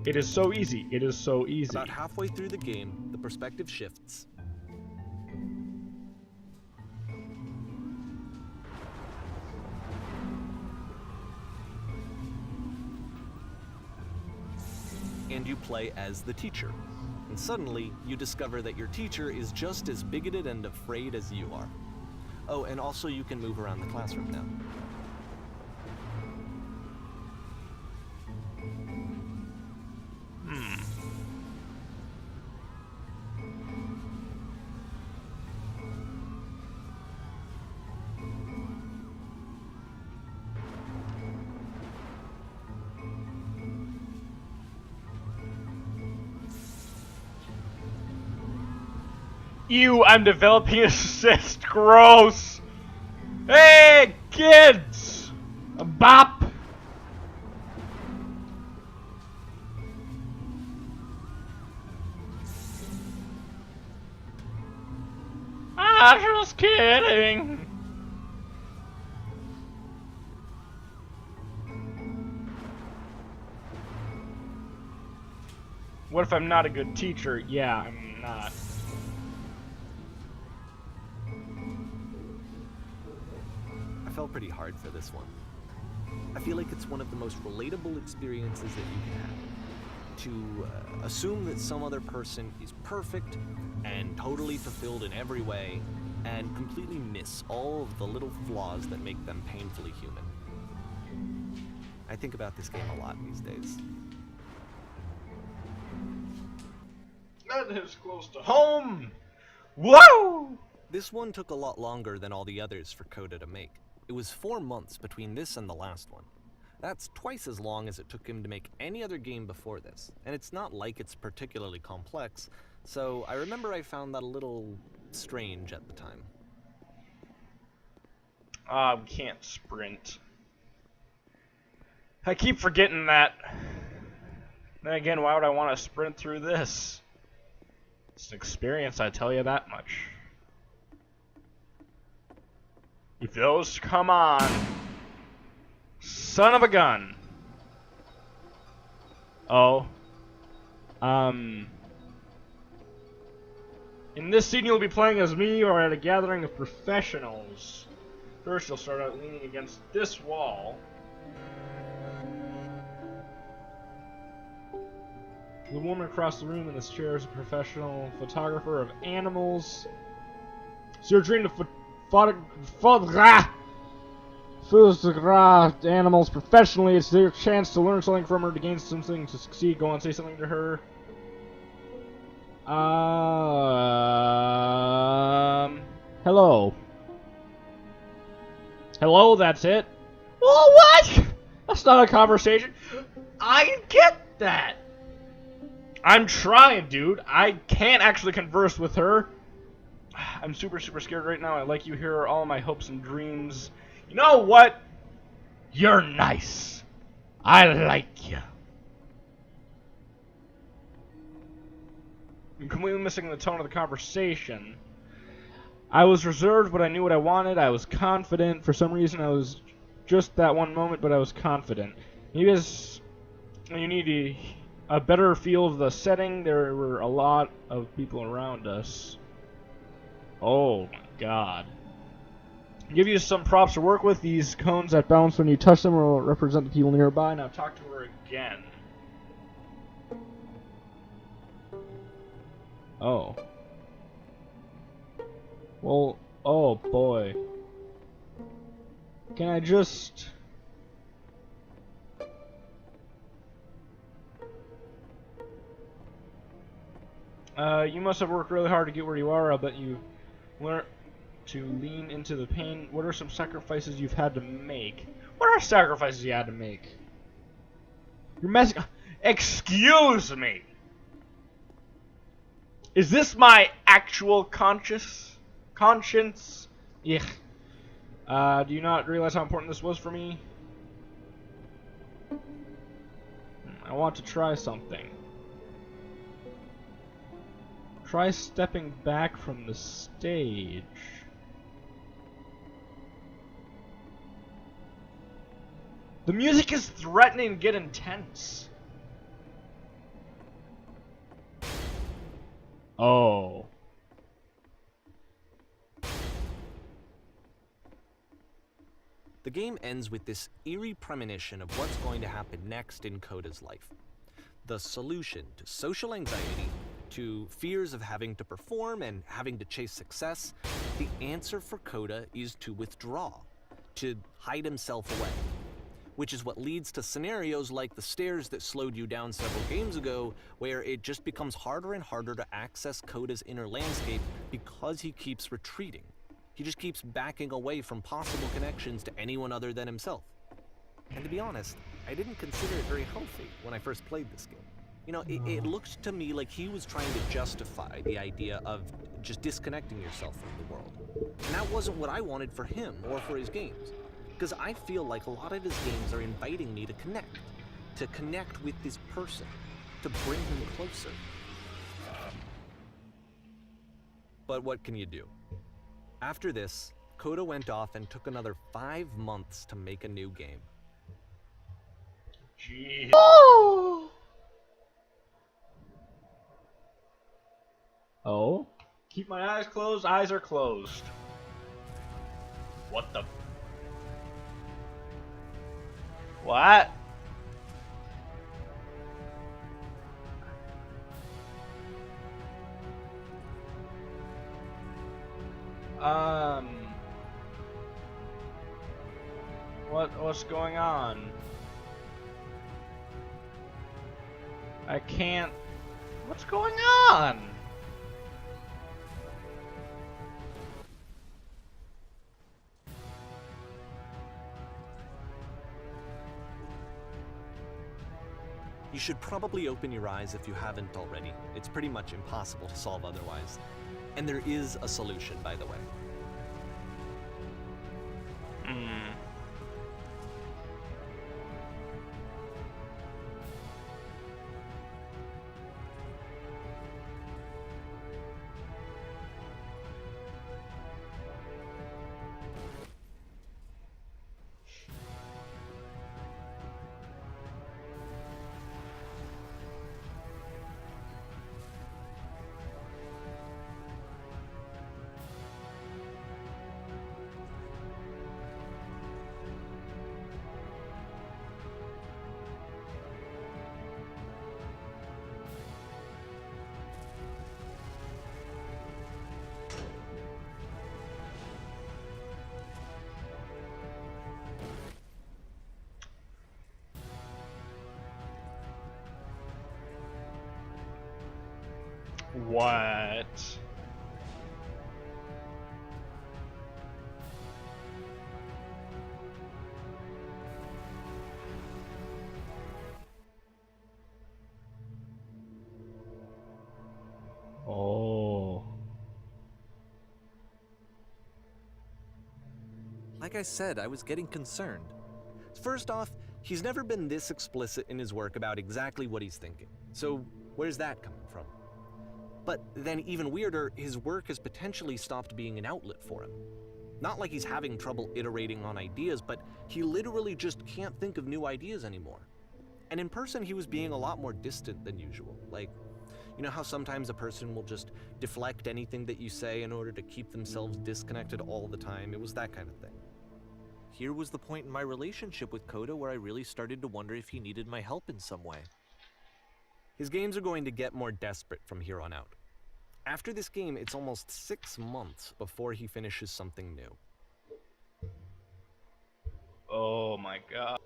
It is so easy. It is so easy. About halfway through the game, the perspective shifts. And you play as the teacher. And suddenly, you discover that your teacher is just as bigoted and afraid as you are. Oh, and also you can move around the classroom now. Ew, I'm developing a cyst. Gross. Hey, kids! A bop. Just kidding. What if I'm not a good teacher? Yeah, I'm not. I felt pretty hard for this one. I feel like it's one of the most relatable experiences that you can have. To assume that some other person is perfect and totally fulfilled in every way, and completely miss all of the little flaws that make them painfully human. I think about this game a lot these days. That is close to home. Whoa! This one took a lot longer than all the others for Coda to make. It was 4 months between this and the last one. That's twice as long as it took him to make any other game before this, and it's not like it's particularly complex, so I remember I found that a little strange at the time. We can't sprint. I keep forgetting that. Then again, why would I want to sprint through this? It's an experience, I tell you that much. If those come on. Son of a gun. Oh. In this scene, you'll be playing as me or at a gathering of professionals. First, you'll start out leaning against this wall. The woman across the room in this chair is a professional photographer of animals. So you're trained to photograph animals professionally. It's their chance to learn something from her, to gain something, to succeed. Go on, say something to her. Hello. Hello, that's it? Oh, what? That's not a conversation. I get that. I'm trying, dude. I can't actually converse with her. I'm super scared right now. I like you here, all my hopes and dreams. You know what? You're nice. I like you. I'm completely missing the tone of the conversation. I was reserved, but I knew what I wanted. I was confident. For some reason, I was just that one moment, but I was confident. You need a better feel of the setting. There were a lot of people around us. Oh my god. Give you some props to work with. These cones that bounce when you touch them will represent the people nearby. Now talk to her again. Oh. Well, oh boy. Can I just... You must have worked really hard to get where you are. I bet you learned to lean into the pain. What are some sacrifices you've had to make? What are sacrifices you had to make? You're messing... Excuse me! Is this my actual conscience? Yeah. Do you not realize how important this was for me? I want to try something. Try stepping back from the stage. The music is threatening to get intense. Oh. The game ends with this eerie premonition of what's going to happen next in Coda's life. The solution to social anxiety, to fears of having to perform and having to chase success, the answer for Coda is to withdraw, to hide himself away. Which is what leads to scenarios like the stairs that slowed you down several games ago, where it just becomes harder and harder to access Coda's inner landscape because he keeps retreating. He just keeps backing away from possible connections to anyone other than himself. And to be honest, I didn't consider it very healthy when I first played this game. You know, it looked to me like he was trying to justify the idea of just disconnecting yourself from the world. And that wasn't what I wanted for him or for his games. Because I feel like a lot of his games are inviting me to connect with this person, to bring him closer. But what can you do? After this, Coda went off and took another 5 months to make a new game. Jeez. Oh? Keep my eyes closed, eyes are closed. What the... What? What's going on? I can't... What's going on? You should probably open your eyes if you haven't already. It's pretty much impossible to solve otherwise. And there is a solution, by the way. What? Oh. Like I said, I was getting concerned. First off, he's never been this explicit in his work about exactly what he's thinking. So where's that coming from? But then even weirder, his work has potentially stopped being an outlet for him. Not like he's having trouble iterating on ideas, but he literally just can't think of new ideas anymore. And in person, he was being a lot more distant than usual. Like, you know how sometimes a person will just deflect anything that you say in order to keep themselves disconnected all the time? It was that kind of thing. Here was the point in my relationship with Coda where I really started to wonder if he needed my help in some way. His games are going to get more desperate from here on out. After this game, it's almost 6 months before he finishes something new. Oh my god.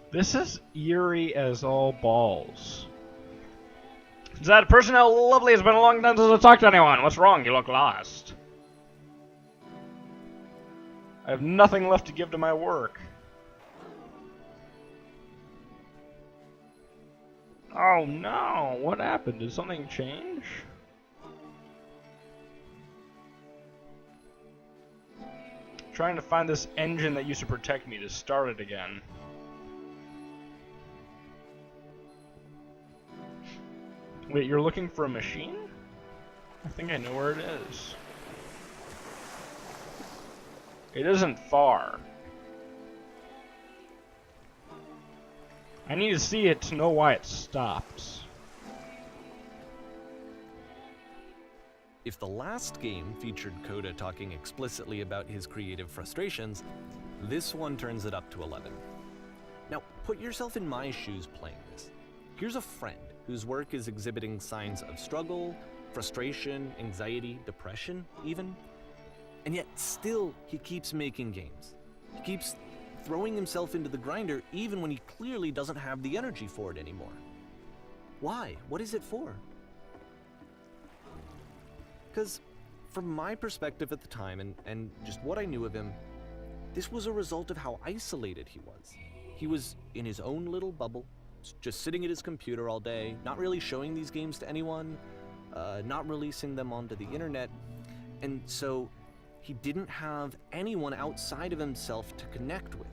This is eerie as all balls. Is that person how lovely? It's been a long time since I talked to anyone. What's wrong? You look lost. I have nothing left to give to my work. Oh no, what happened? Did something change? Trying to find this engine that used to protect me to start it again. Wait, you're looking for a machine? I think I know where it is. It isn't far. I need to see it to know why it stopped. If the last game featured Coda talking explicitly about his creative frustrations, this one turns it up to 11. Now, put yourself in my shoes playing this. Here's a friend whose work is exhibiting signs of struggle, frustration, anxiety, depression, even. And yet, still, he keeps making games. He keeps throwing himself into the grinder even when he clearly doesn't have the energy for it anymore. Why? What is it for? Because from my perspective at the time, and just what I knew of him, this was a result of how isolated he was. He was in his own little bubble, just sitting at his computer all day, not really showing these games to anyone, not releasing them onto the internet, and so he didn't have anyone outside of himself to connect with.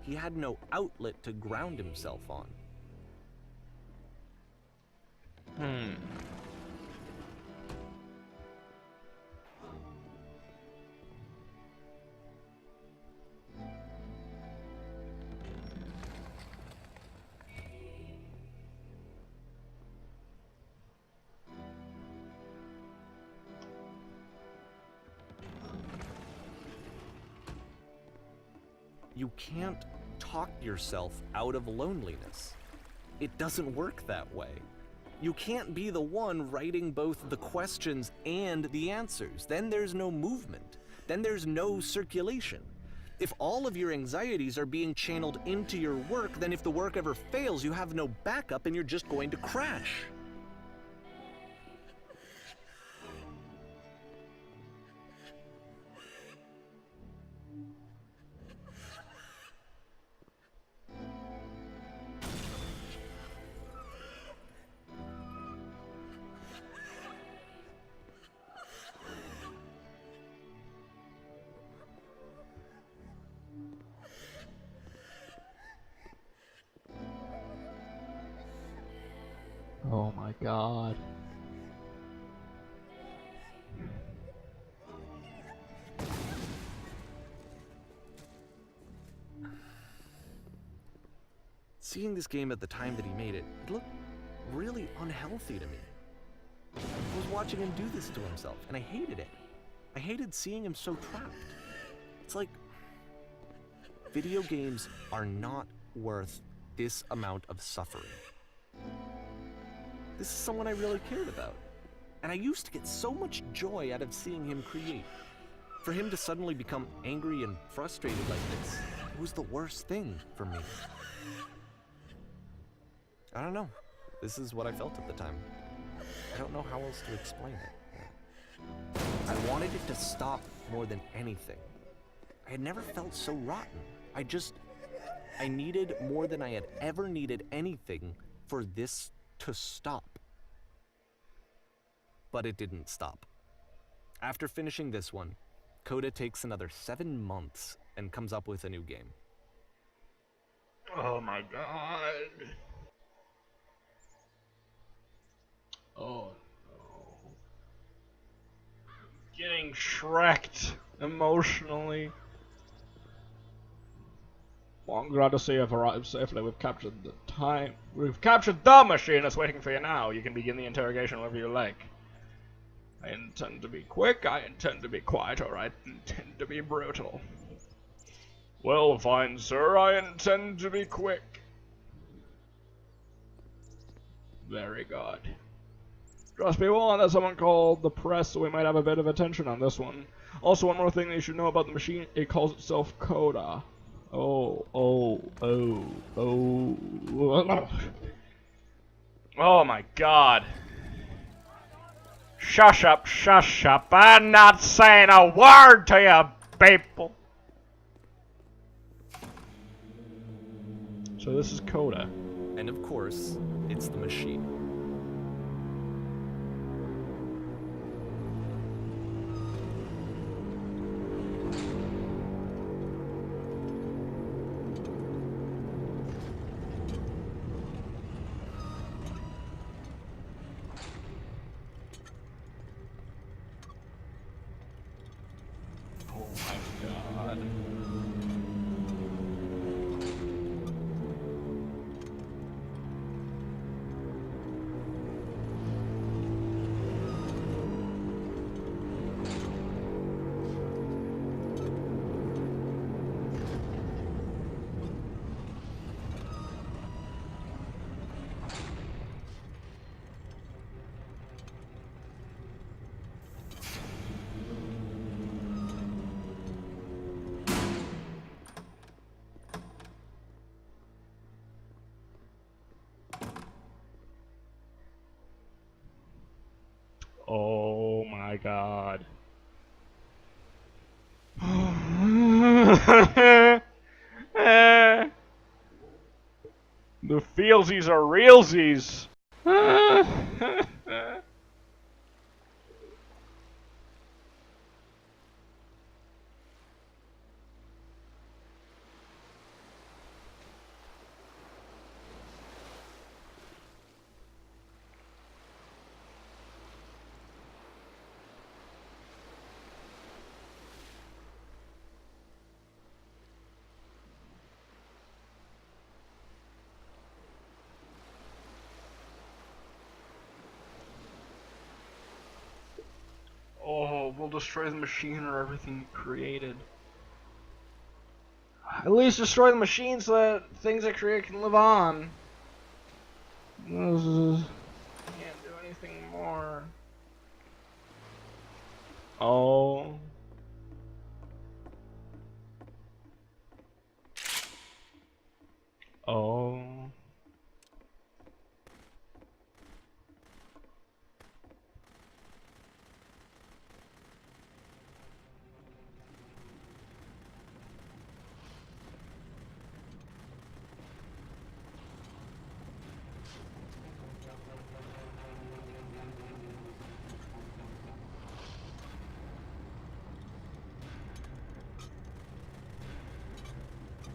He had no outlet to ground himself on. You can't talk yourself out of loneliness. It doesn't work that way. You can't be the one writing both the questions and the answers. Then there's no movement. Then there's no circulation. If all of your anxieties are being channeled into your work, then if the work ever fails, you have no backup and you're just going to crash. Oh my god. Seeing this game at the time that he made it, it looked really unhealthy to me. I was watching him do this to himself, and I hated it. I hated seeing him so trapped. It's like, video games are not worth this amount of suffering. This is someone I really cared about. And I used to get so much joy out of seeing him create. For him to suddenly become angry and frustrated like this, it was the worst thing for me. I don't know. This is what I felt at the time. I don't know how else to explain it. I wanted it to stop more than anything. I had never felt so rotten. I needed more than I had ever needed anything for this to stop. But it didn't stop. After finishing this one, Coda takes another 7 months and comes up with a new game. Oh my god. Oh no. Getting shreked emotionally. Well, I'm glad to see you've arrived safely. We've captured the machine that's waiting for you now. You can begin the interrogation whenever you like. I intend to be quick, I intend to be quiet, or I intend to be brutal. Well, fine, sir, I intend to be quick. Very good. Just be warned that someone called the press, so we might have a bit of attention on this one. Also, one more thing that you should know about the machine, it calls itself Coda. Oh my god. Shush up, I'm not saying a word to you, people. So this is Coda. And of course, it's the machine. Oh my god. Oh my god. The feelsies are realsies. Oh, we'll destroy the machine or everything you created. At least destroy the machine so that things I create can live on. Can't do anything more. Oh.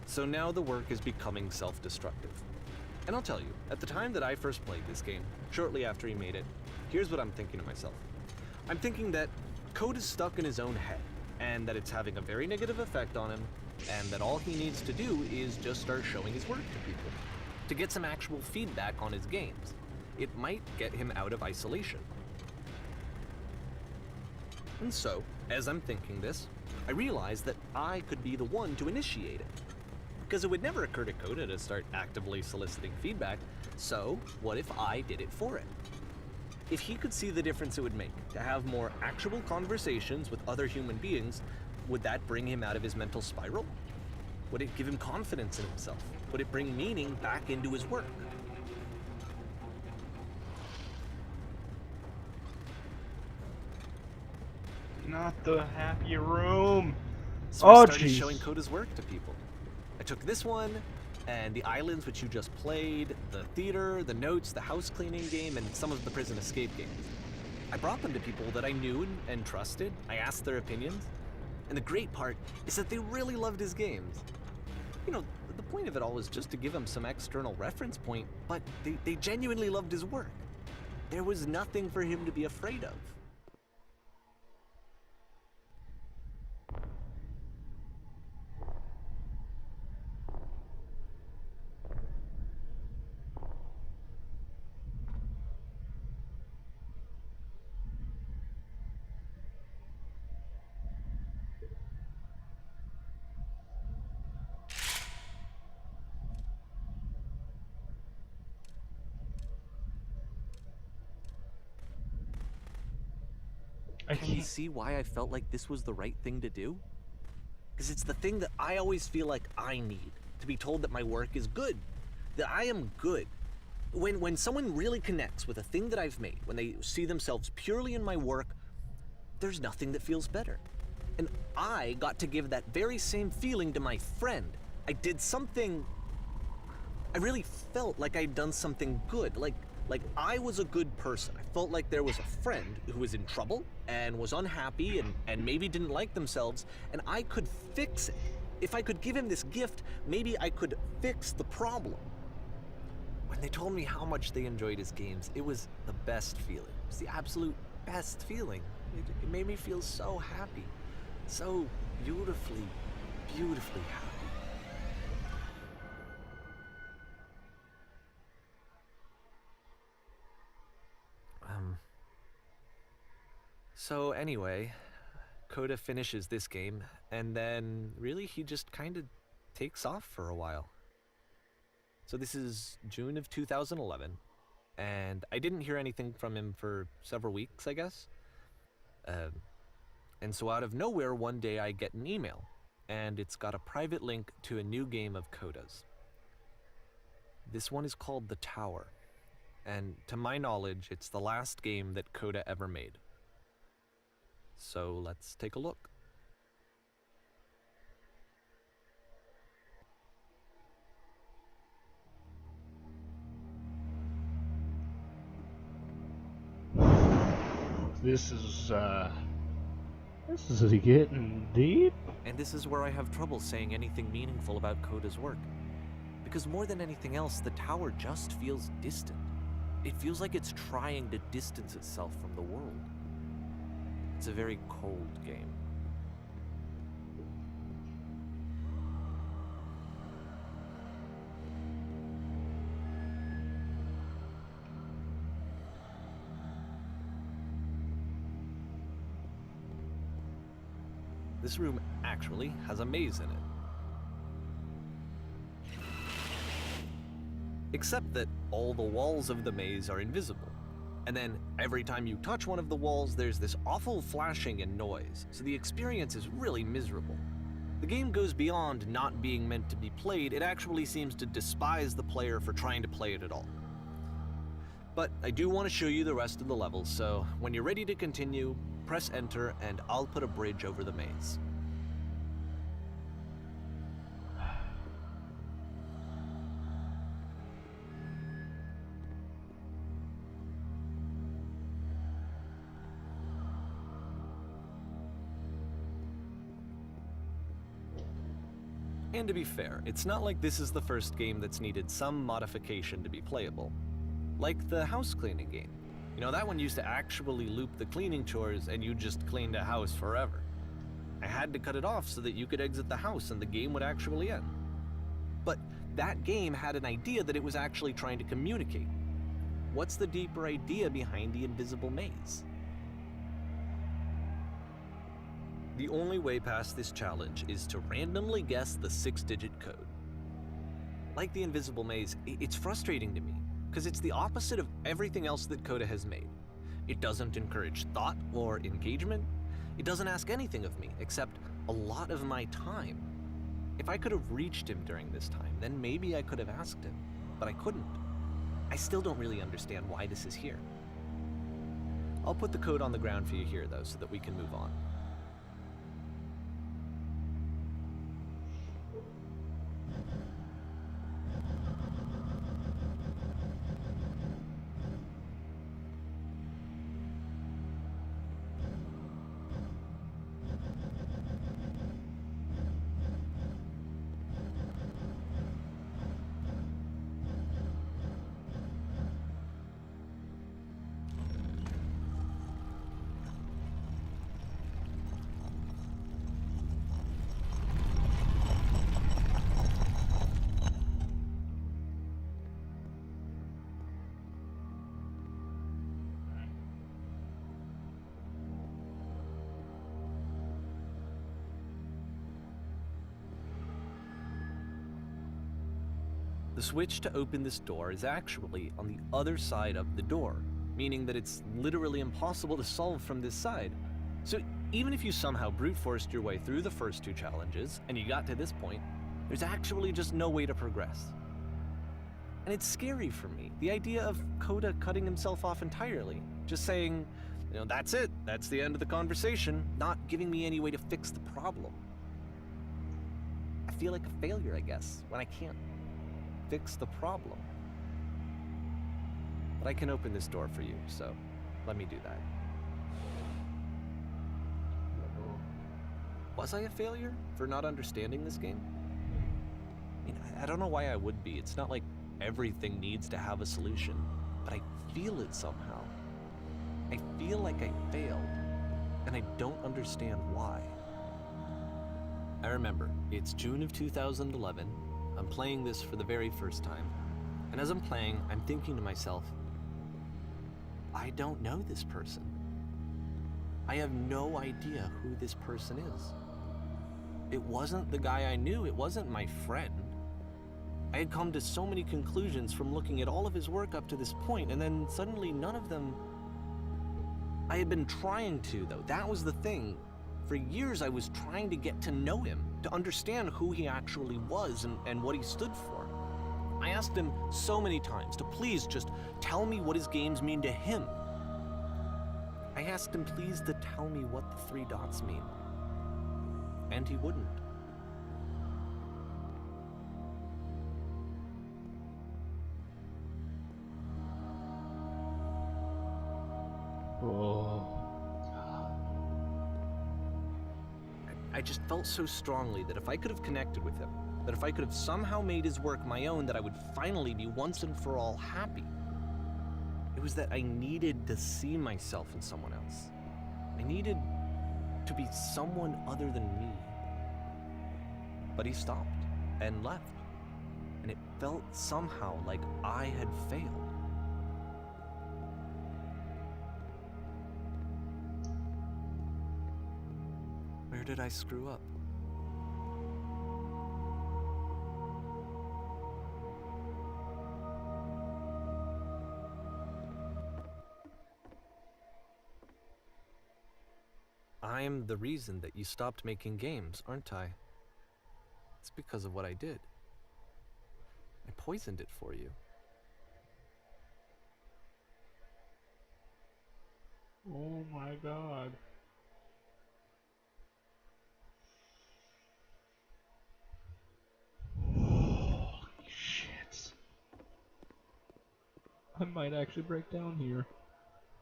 So now the work is becoming self-destructive. And I'll tell you, at the time that I first played this game, shortly after he made it, here's what I'm thinking to myself. I'm thinking that code is stuck in his own head, and that it's having a very negative effect on him, and that all he needs to do is just start showing his work to people, to get some actual feedback on his games. It might get him out of isolation. And so, as I'm thinking this, I realize that I could be the one to initiate it. Because it would never occur to Coda to start actively soliciting feedback, so what if I did it for him? If he could see the difference it would make to have more actual conversations with other human beings, would that bring him out of his mental spiral? Would it give him confidence in himself? Would it bring meaning back into his work? Not the happy room. So I Oh, started jeez. showing Coda's work to people. I took this one, and the islands which you just played, the theater, the notes, the house cleaning game, and some of the prison escape games. I brought them to people that I knew and trusted. I asked their opinions. And the great part is that they really loved his games. You know, the point of it all was just to give him some external reference point, but they genuinely loved his work. There was nothing for him to be afraid of. I Can you can't. see why I felt like this was the right thing to do? Because it's the thing that I always feel like I need, to be told that my work is good, that I am good. When someone really connects with a thing that I've made, when they see themselves purely in my work, there's nothing that feels better. And I got to give that very same feeling to my friend. I did something, I really felt like I'd done something good, like I was a good person. I felt like there was a friend who was in trouble and was unhappy and maybe didn't like themselves, and I could fix it. If I could give him this gift, maybe I could fix the problem. When they told me how much they enjoyed his games, it was the best feeling. It was the absolute best feeling. It made me feel so happy. So beautifully, beautifully happy. So anyway, Coda finishes this game, and then really he just kind of takes off for a while. So this is June of 2011, and I didn't hear anything from him for several weeks, I guess. And so out of nowhere, one day I get an email, and it's got a private link to a new game of Coda's. This one is called The Tower, and to my knowledge, it's the last game that Coda ever made. So let's take a look. This is getting deep. And this is where I have trouble saying anything meaningful about Coda's work. Because more than anything else, the tower just feels distant. It feels like it's trying to distance itself from the world. It's a very cold game. This room actually has a maze in it. Except that all the walls of the maze are invisible. And then every time you touch one of the walls, there's this awful flashing and noise, so the experience is really miserable. The game goes beyond not being meant to be played, it actually seems to despise the player for trying to play it at all. But I do want to show you the rest of the levels, so when you're ready to continue, press enter and I'll put a bridge over the maze. And to be fair, it's not like this is the first game that's needed some modification to be playable. Like the house cleaning game. You know, that one used to actually loop the cleaning chores and you just cleaned a house forever. I had to cut it off so that you could exit the house and the game would actually end. But that game had an idea that it was actually trying to communicate. What's the deeper idea behind the invisible maze? The only way past this challenge is to randomly guess the 6-digit code. Like the invisible maze, it's frustrating to me, because it's the opposite of everything else that Coda has made. It doesn't encourage thought or engagement. It doesn't ask anything of me, except a lot of my time. If I could have reached him during this time, then maybe I could have asked him, but I couldn't. I still don't really understand why this is here. I'll put the code on the ground for you here, though, so that we can move on. The switch to open this door is actually on the other side of the door, meaning that it's literally impossible to solve from this side. So even if you somehow brute forced your way through the first 2 challenges and you got to this point, there's actually just no way to progress. And it's scary for me, the idea of Coda cutting himself off entirely, just saying, you know, that's it, that's the end of the conversation, not giving me any way to fix the problem. I feel like a failure, I guess, when I can't fix the problem. But I can open this door for you, so let me do that. Was I a failure for not understanding this game? I mean, I don't know why I would be. It's not like everything needs to have a solution, but I feel it somehow. I feel like I failed, and I don't understand why. I remember, it's June of 2011. I'm playing this for the very first time, and as I'm playing, I'm thinking to myself, I don't know this person. I have no idea who this person is. It wasn't the guy I knew, it wasn't my friend. I had come to so many conclusions from looking at all of his work up to this point, and then suddenly none of them... I had been trying to, though. That was the thing. For years I was trying to get to know him, to understand who he actually was and what he stood for. I asked him so many times to please just tell me what his games mean to him. I asked him please to tell me what the 3 dots mean. And he wouldn't. Oh. I just felt so strongly that if I could have connected with him, that if I could have somehow made his work my own, that I would finally be once and for all happy. It was that I needed to see myself in someone else. I needed to be someone other than me. But he stopped and left, and it felt somehow like I had failed. Where did I screw up? I'm the reason that you stopped making games, aren't I? It's because of what I did. I poisoned it for you. Oh my god. Holy shit. I might actually break down here.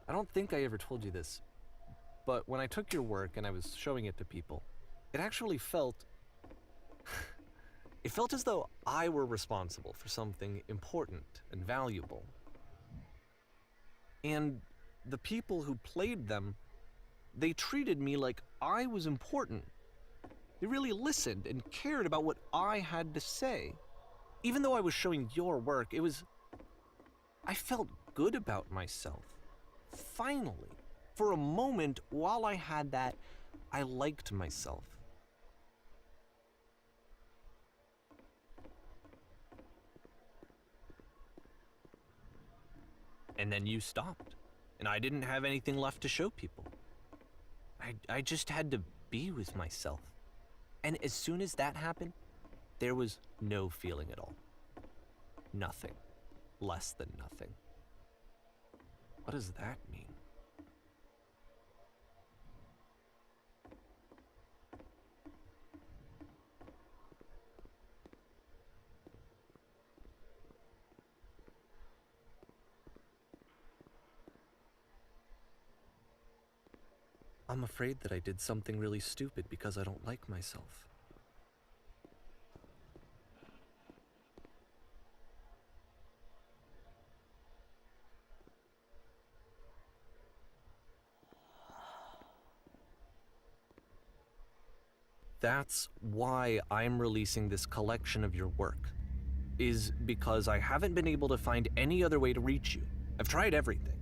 I don't think I ever told you this, but when I took your work and I was showing it to people, it actually felt It felt as though I were responsible for something important and valuable. And the people who played them, they treated me like I was important. They really listened and cared about what I had to say. Even though I was showing your work, I felt good about myself. Finally, for a moment, while I had that, I liked myself. And then you stopped, and I didn't have anything left to show people. I just had to be with myself. And as soon as that happened, there was no feeling at all. Nothing. Less than nothing. What does that mean? I'm afraid that I did something really stupid because I don't like myself. That's why I'm releasing this collection of your work, is because I haven't been able to find any other way to reach you. I've tried everything.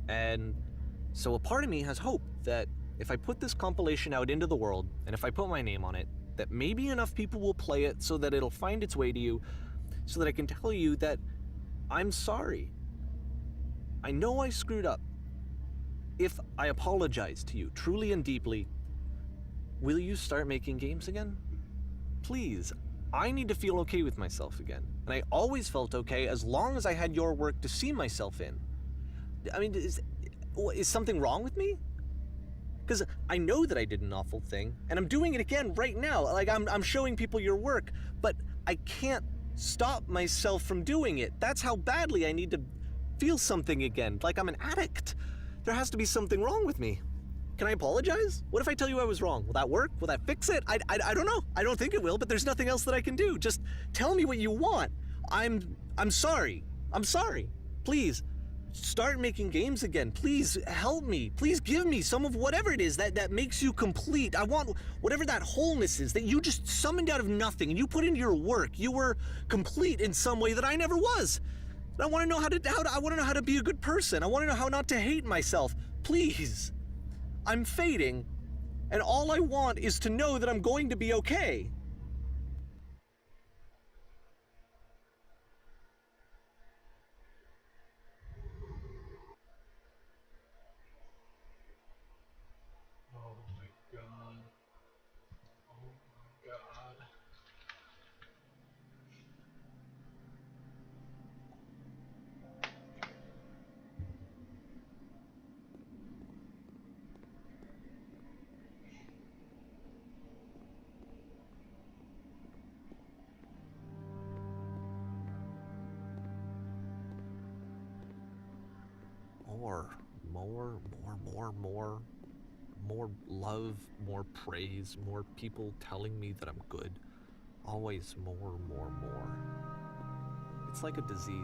And so a part of me has hope that if I put this compilation out into the world, and if I put my name on it, that maybe enough people will play it so that it'll find its way to you, so that I can tell you that I'm sorry. I know I screwed up. If I apologize to you truly and deeply, will you start making games again? Please, I need to feel okay with myself again. And I always felt okay as long as I had your work to see myself in. I mean, is something wrong with me? Because I know that I did an awful thing, and I'm doing it again right now. Like, I'm showing people your work, but I can't stop myself from doing it. That's how badly I need to feel something again, like I'm an addict. There has to be something wrong with me. Can I apologize? What if I tell you I was wrong? Will that work? Will that fix it? I don't know. I don't think it will, but there's nothing else that I can do. Just tell me what you want. I'm sorry. I'm sorry. Please, start making games again. Please help me. Please give me some of whatever it is that makes you complete. I want whatever that wholeness is that you just summoned out of nothing and you put into your work. You were complete in some way that I never was. And I want to know I want to know how to be a good person. I want to know how not to hate myself. Please. I'm fading, and all I want is to know that I'm going to be okay. Oh my god. Oh my god. More love, more praise, more people telling me that I'm good. Always more. It's like a disease.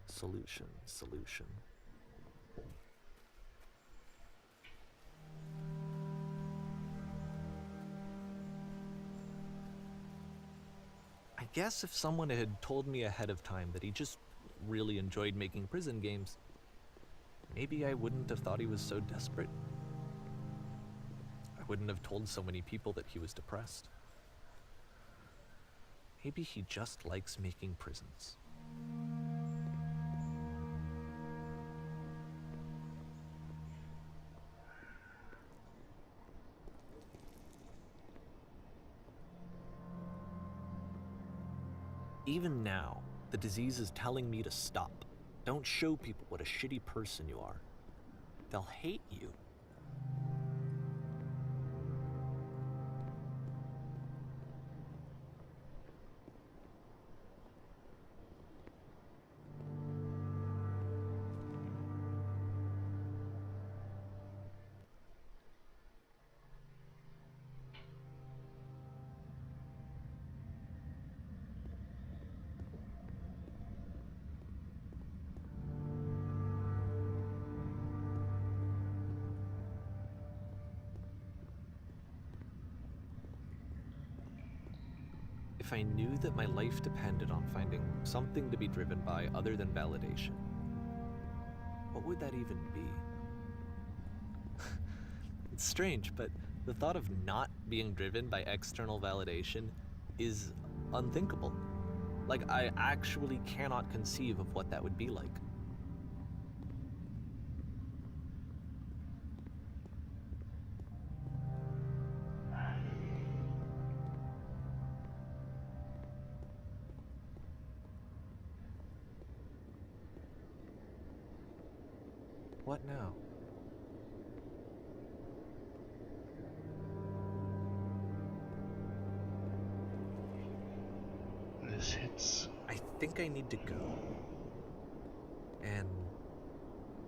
Solution. I guess if someone had told me ahead of time that he just really enjoyed making prison games, maybe I wouldn't have thought he was so desperate. I wouldn't have told so many people that he was depressed. Maybe he just likes making prisons. Even now, the disease is telling me to stop. Don't show people what a shitty person you are. They'll hate you. if I knew that my life depended on finding something to be driven by other than validation, what would that even be? It's strange, but the thought of not being driven by external validation is unthinkable. Like, I actually cannot conceive of what that would be like. What now? This hits. I think I need to go. And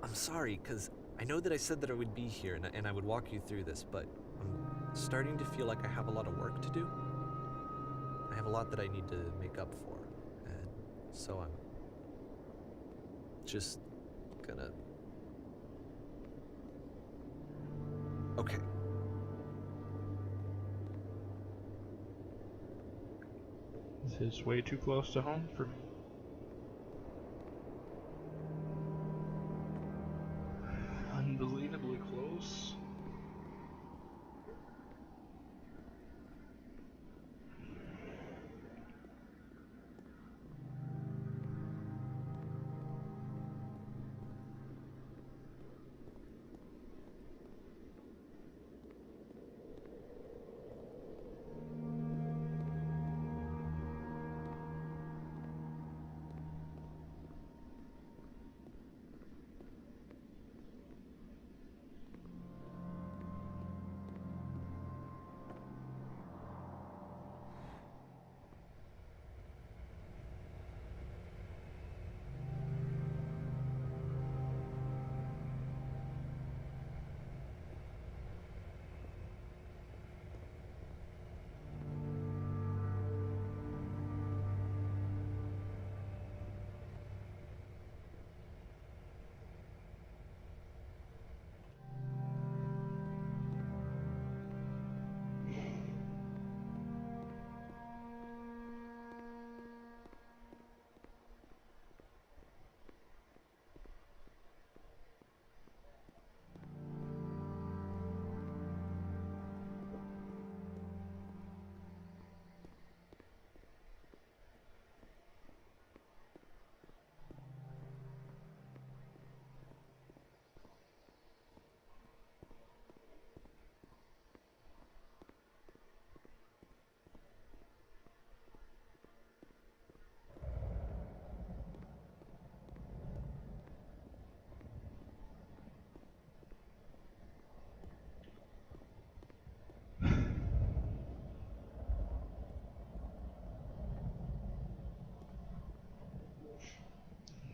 I'm sorry, because I know that I said that I would be here and I would walk you through this, but I'm starting to feel like I have a lot of work to do. I have a lot that I need to make up for, and so I'm just gonna... Okay. This is way too close to home for me. Unbelievably close.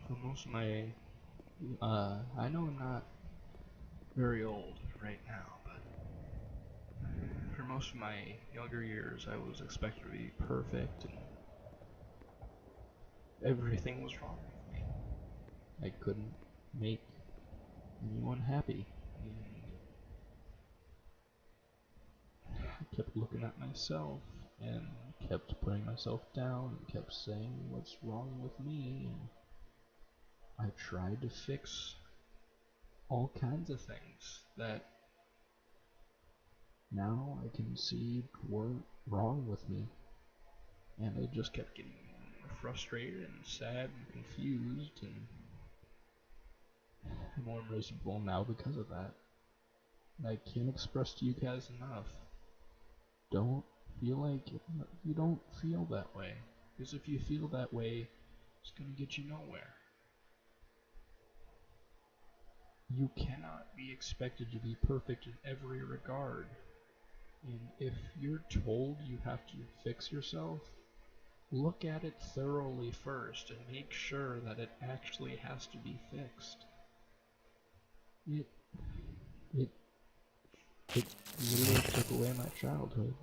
For most of my, I know I'm not very old right now, but for most of my younger years, I was expected to be perfect, and everything was wrong with me. I couldn't make anyone happy. And I kept looking at myself and kept putting myself down and kept saying what's wrong with me. And I tried to fix all kinds of things that now I can see weren't wrong with me. And I just kept getting frustrated and sad and confused, and I'm more miserable now because of that. And I can't express to you guys enough. Don't feel like you don't feel that way. Because if you feel that way, it's gonna get you nowhere. You cannot be expected to be perfect in every regard. And if you're told you have to fix yourself, look at it thoroughly first and make sure that it actually has to be fixed. It literally took away my childhood.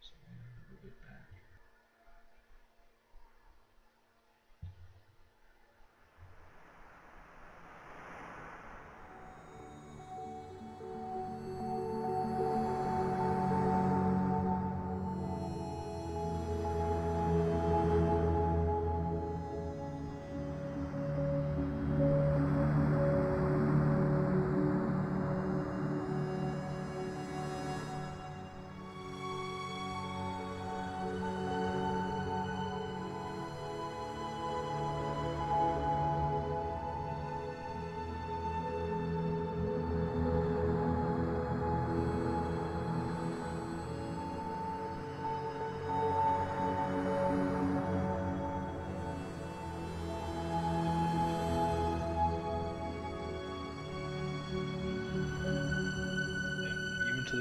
So we'll get back.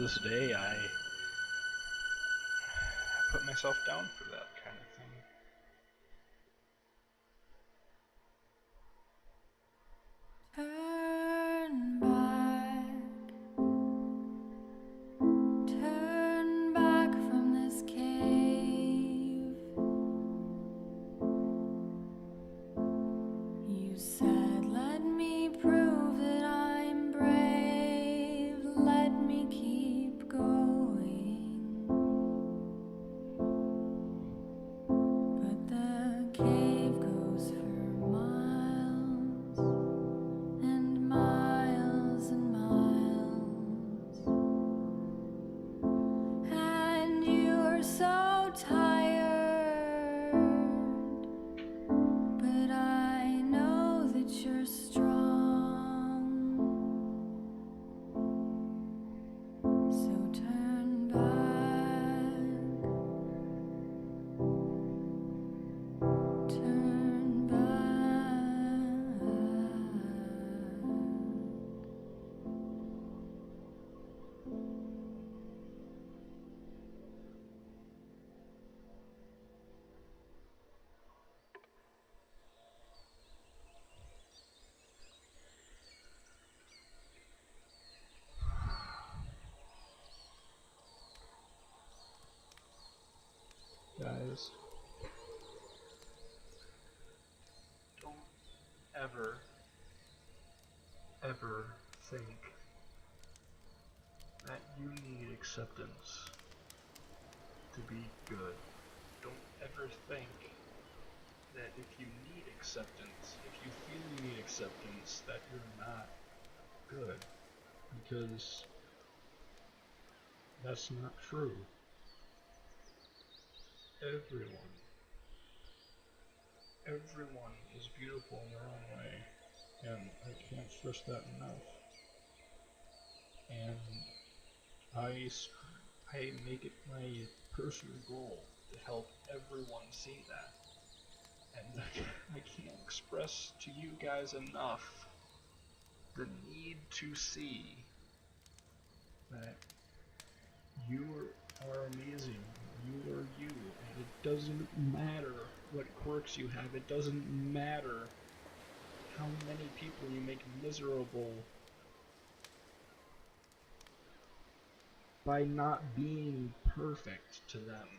this day, I put myself down for that kind of thing. Turn back from this cave. You said, let me prove that I'm brave. Let me keep going. But the cave goes for miles and miles and miles. And you're so tired, but I know that you're strong. So turn back, turn back. Guys, don't ever think that you need acceptance to be good. Don't ever think that if you need acceptance, if you feel you need acceptance, that you're not good. Because that's not true. Everyone is beautiful in their own way, and I can't stress that enough. And I make it my personal goal to help everyone see that. And I can't express to you guys enough the need to see that you are amazing. You are you, and it doesn't matter what quirks you have. It doesn't matter how many people you make miserable by not being perfect to them.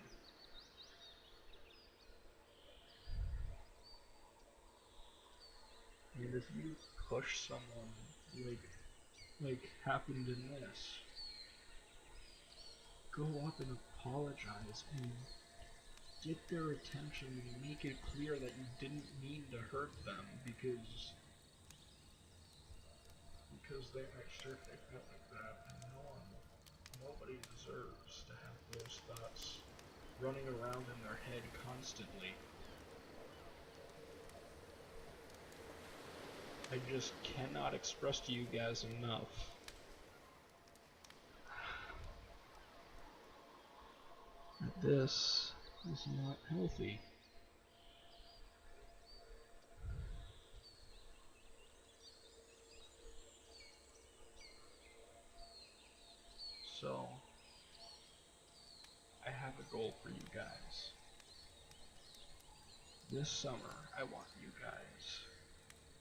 And if you push someone like happened in this, go up and apologize and get their attention and make it clear that you didn't mean to hurt them because they might sure take it like that, and nobody deserves to have those thoughts running around in their head constantly. I just cannot express to you guys enough that this is not healthy. So, I have a goal for you guys. This summer, I want you guys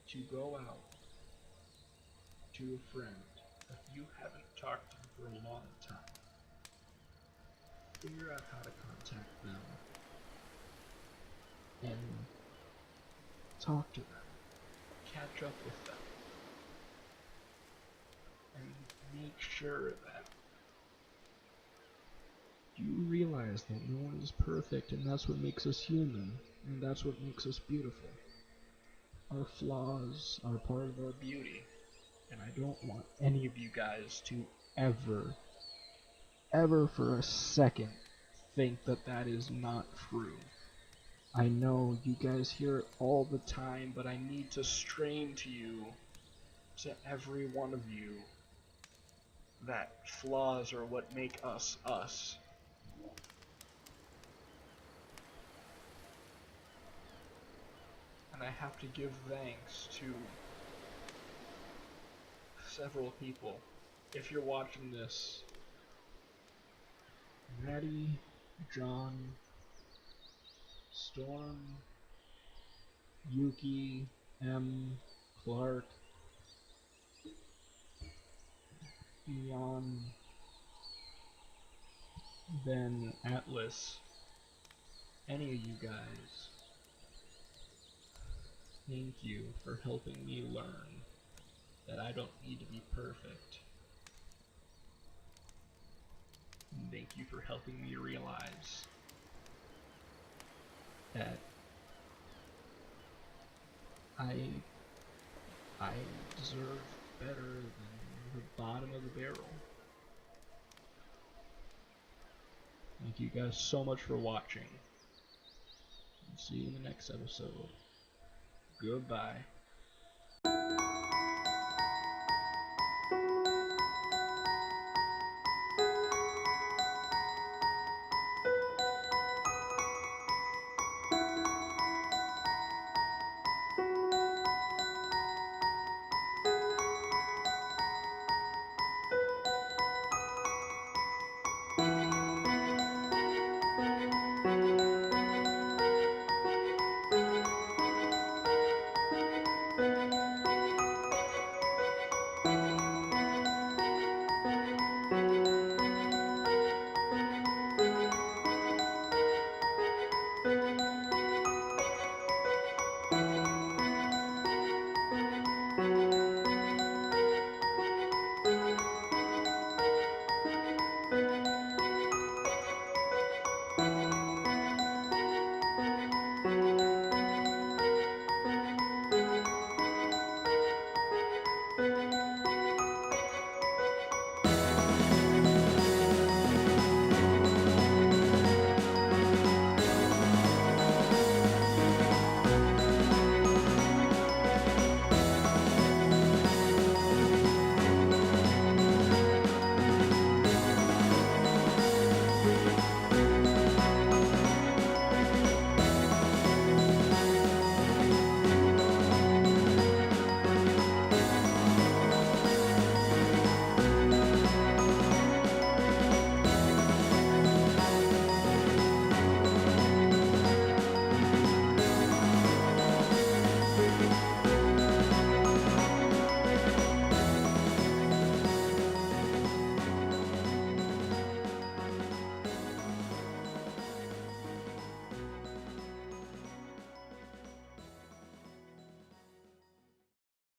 to go out to a friend that you haven't talked to for a long time. Figure out how to contact them and talk to them, catch up with them, and make sure that you realize that no one is perfect, and that's what makes us human, and that's what makes us beautiful. Our flaws are part of our beauty, and I don't want any of you guys to ever for a second think that that is not true. I know you guys hear it all the time, but I need to strain to you, to every one of you, that flaws are what make us us. And I have to give thanks to several people. If you're watching this, Maddie, John, Storm, Yuki, M, Clark, Eon, Ben, Atlas, any of you guys, thank you for helping me learn that I don't need to be perfect. And thank you for helping me realize that I deserve better than the bottom of the barrel. Thank you guys so much for watching. See you in the next episode. Goodbye.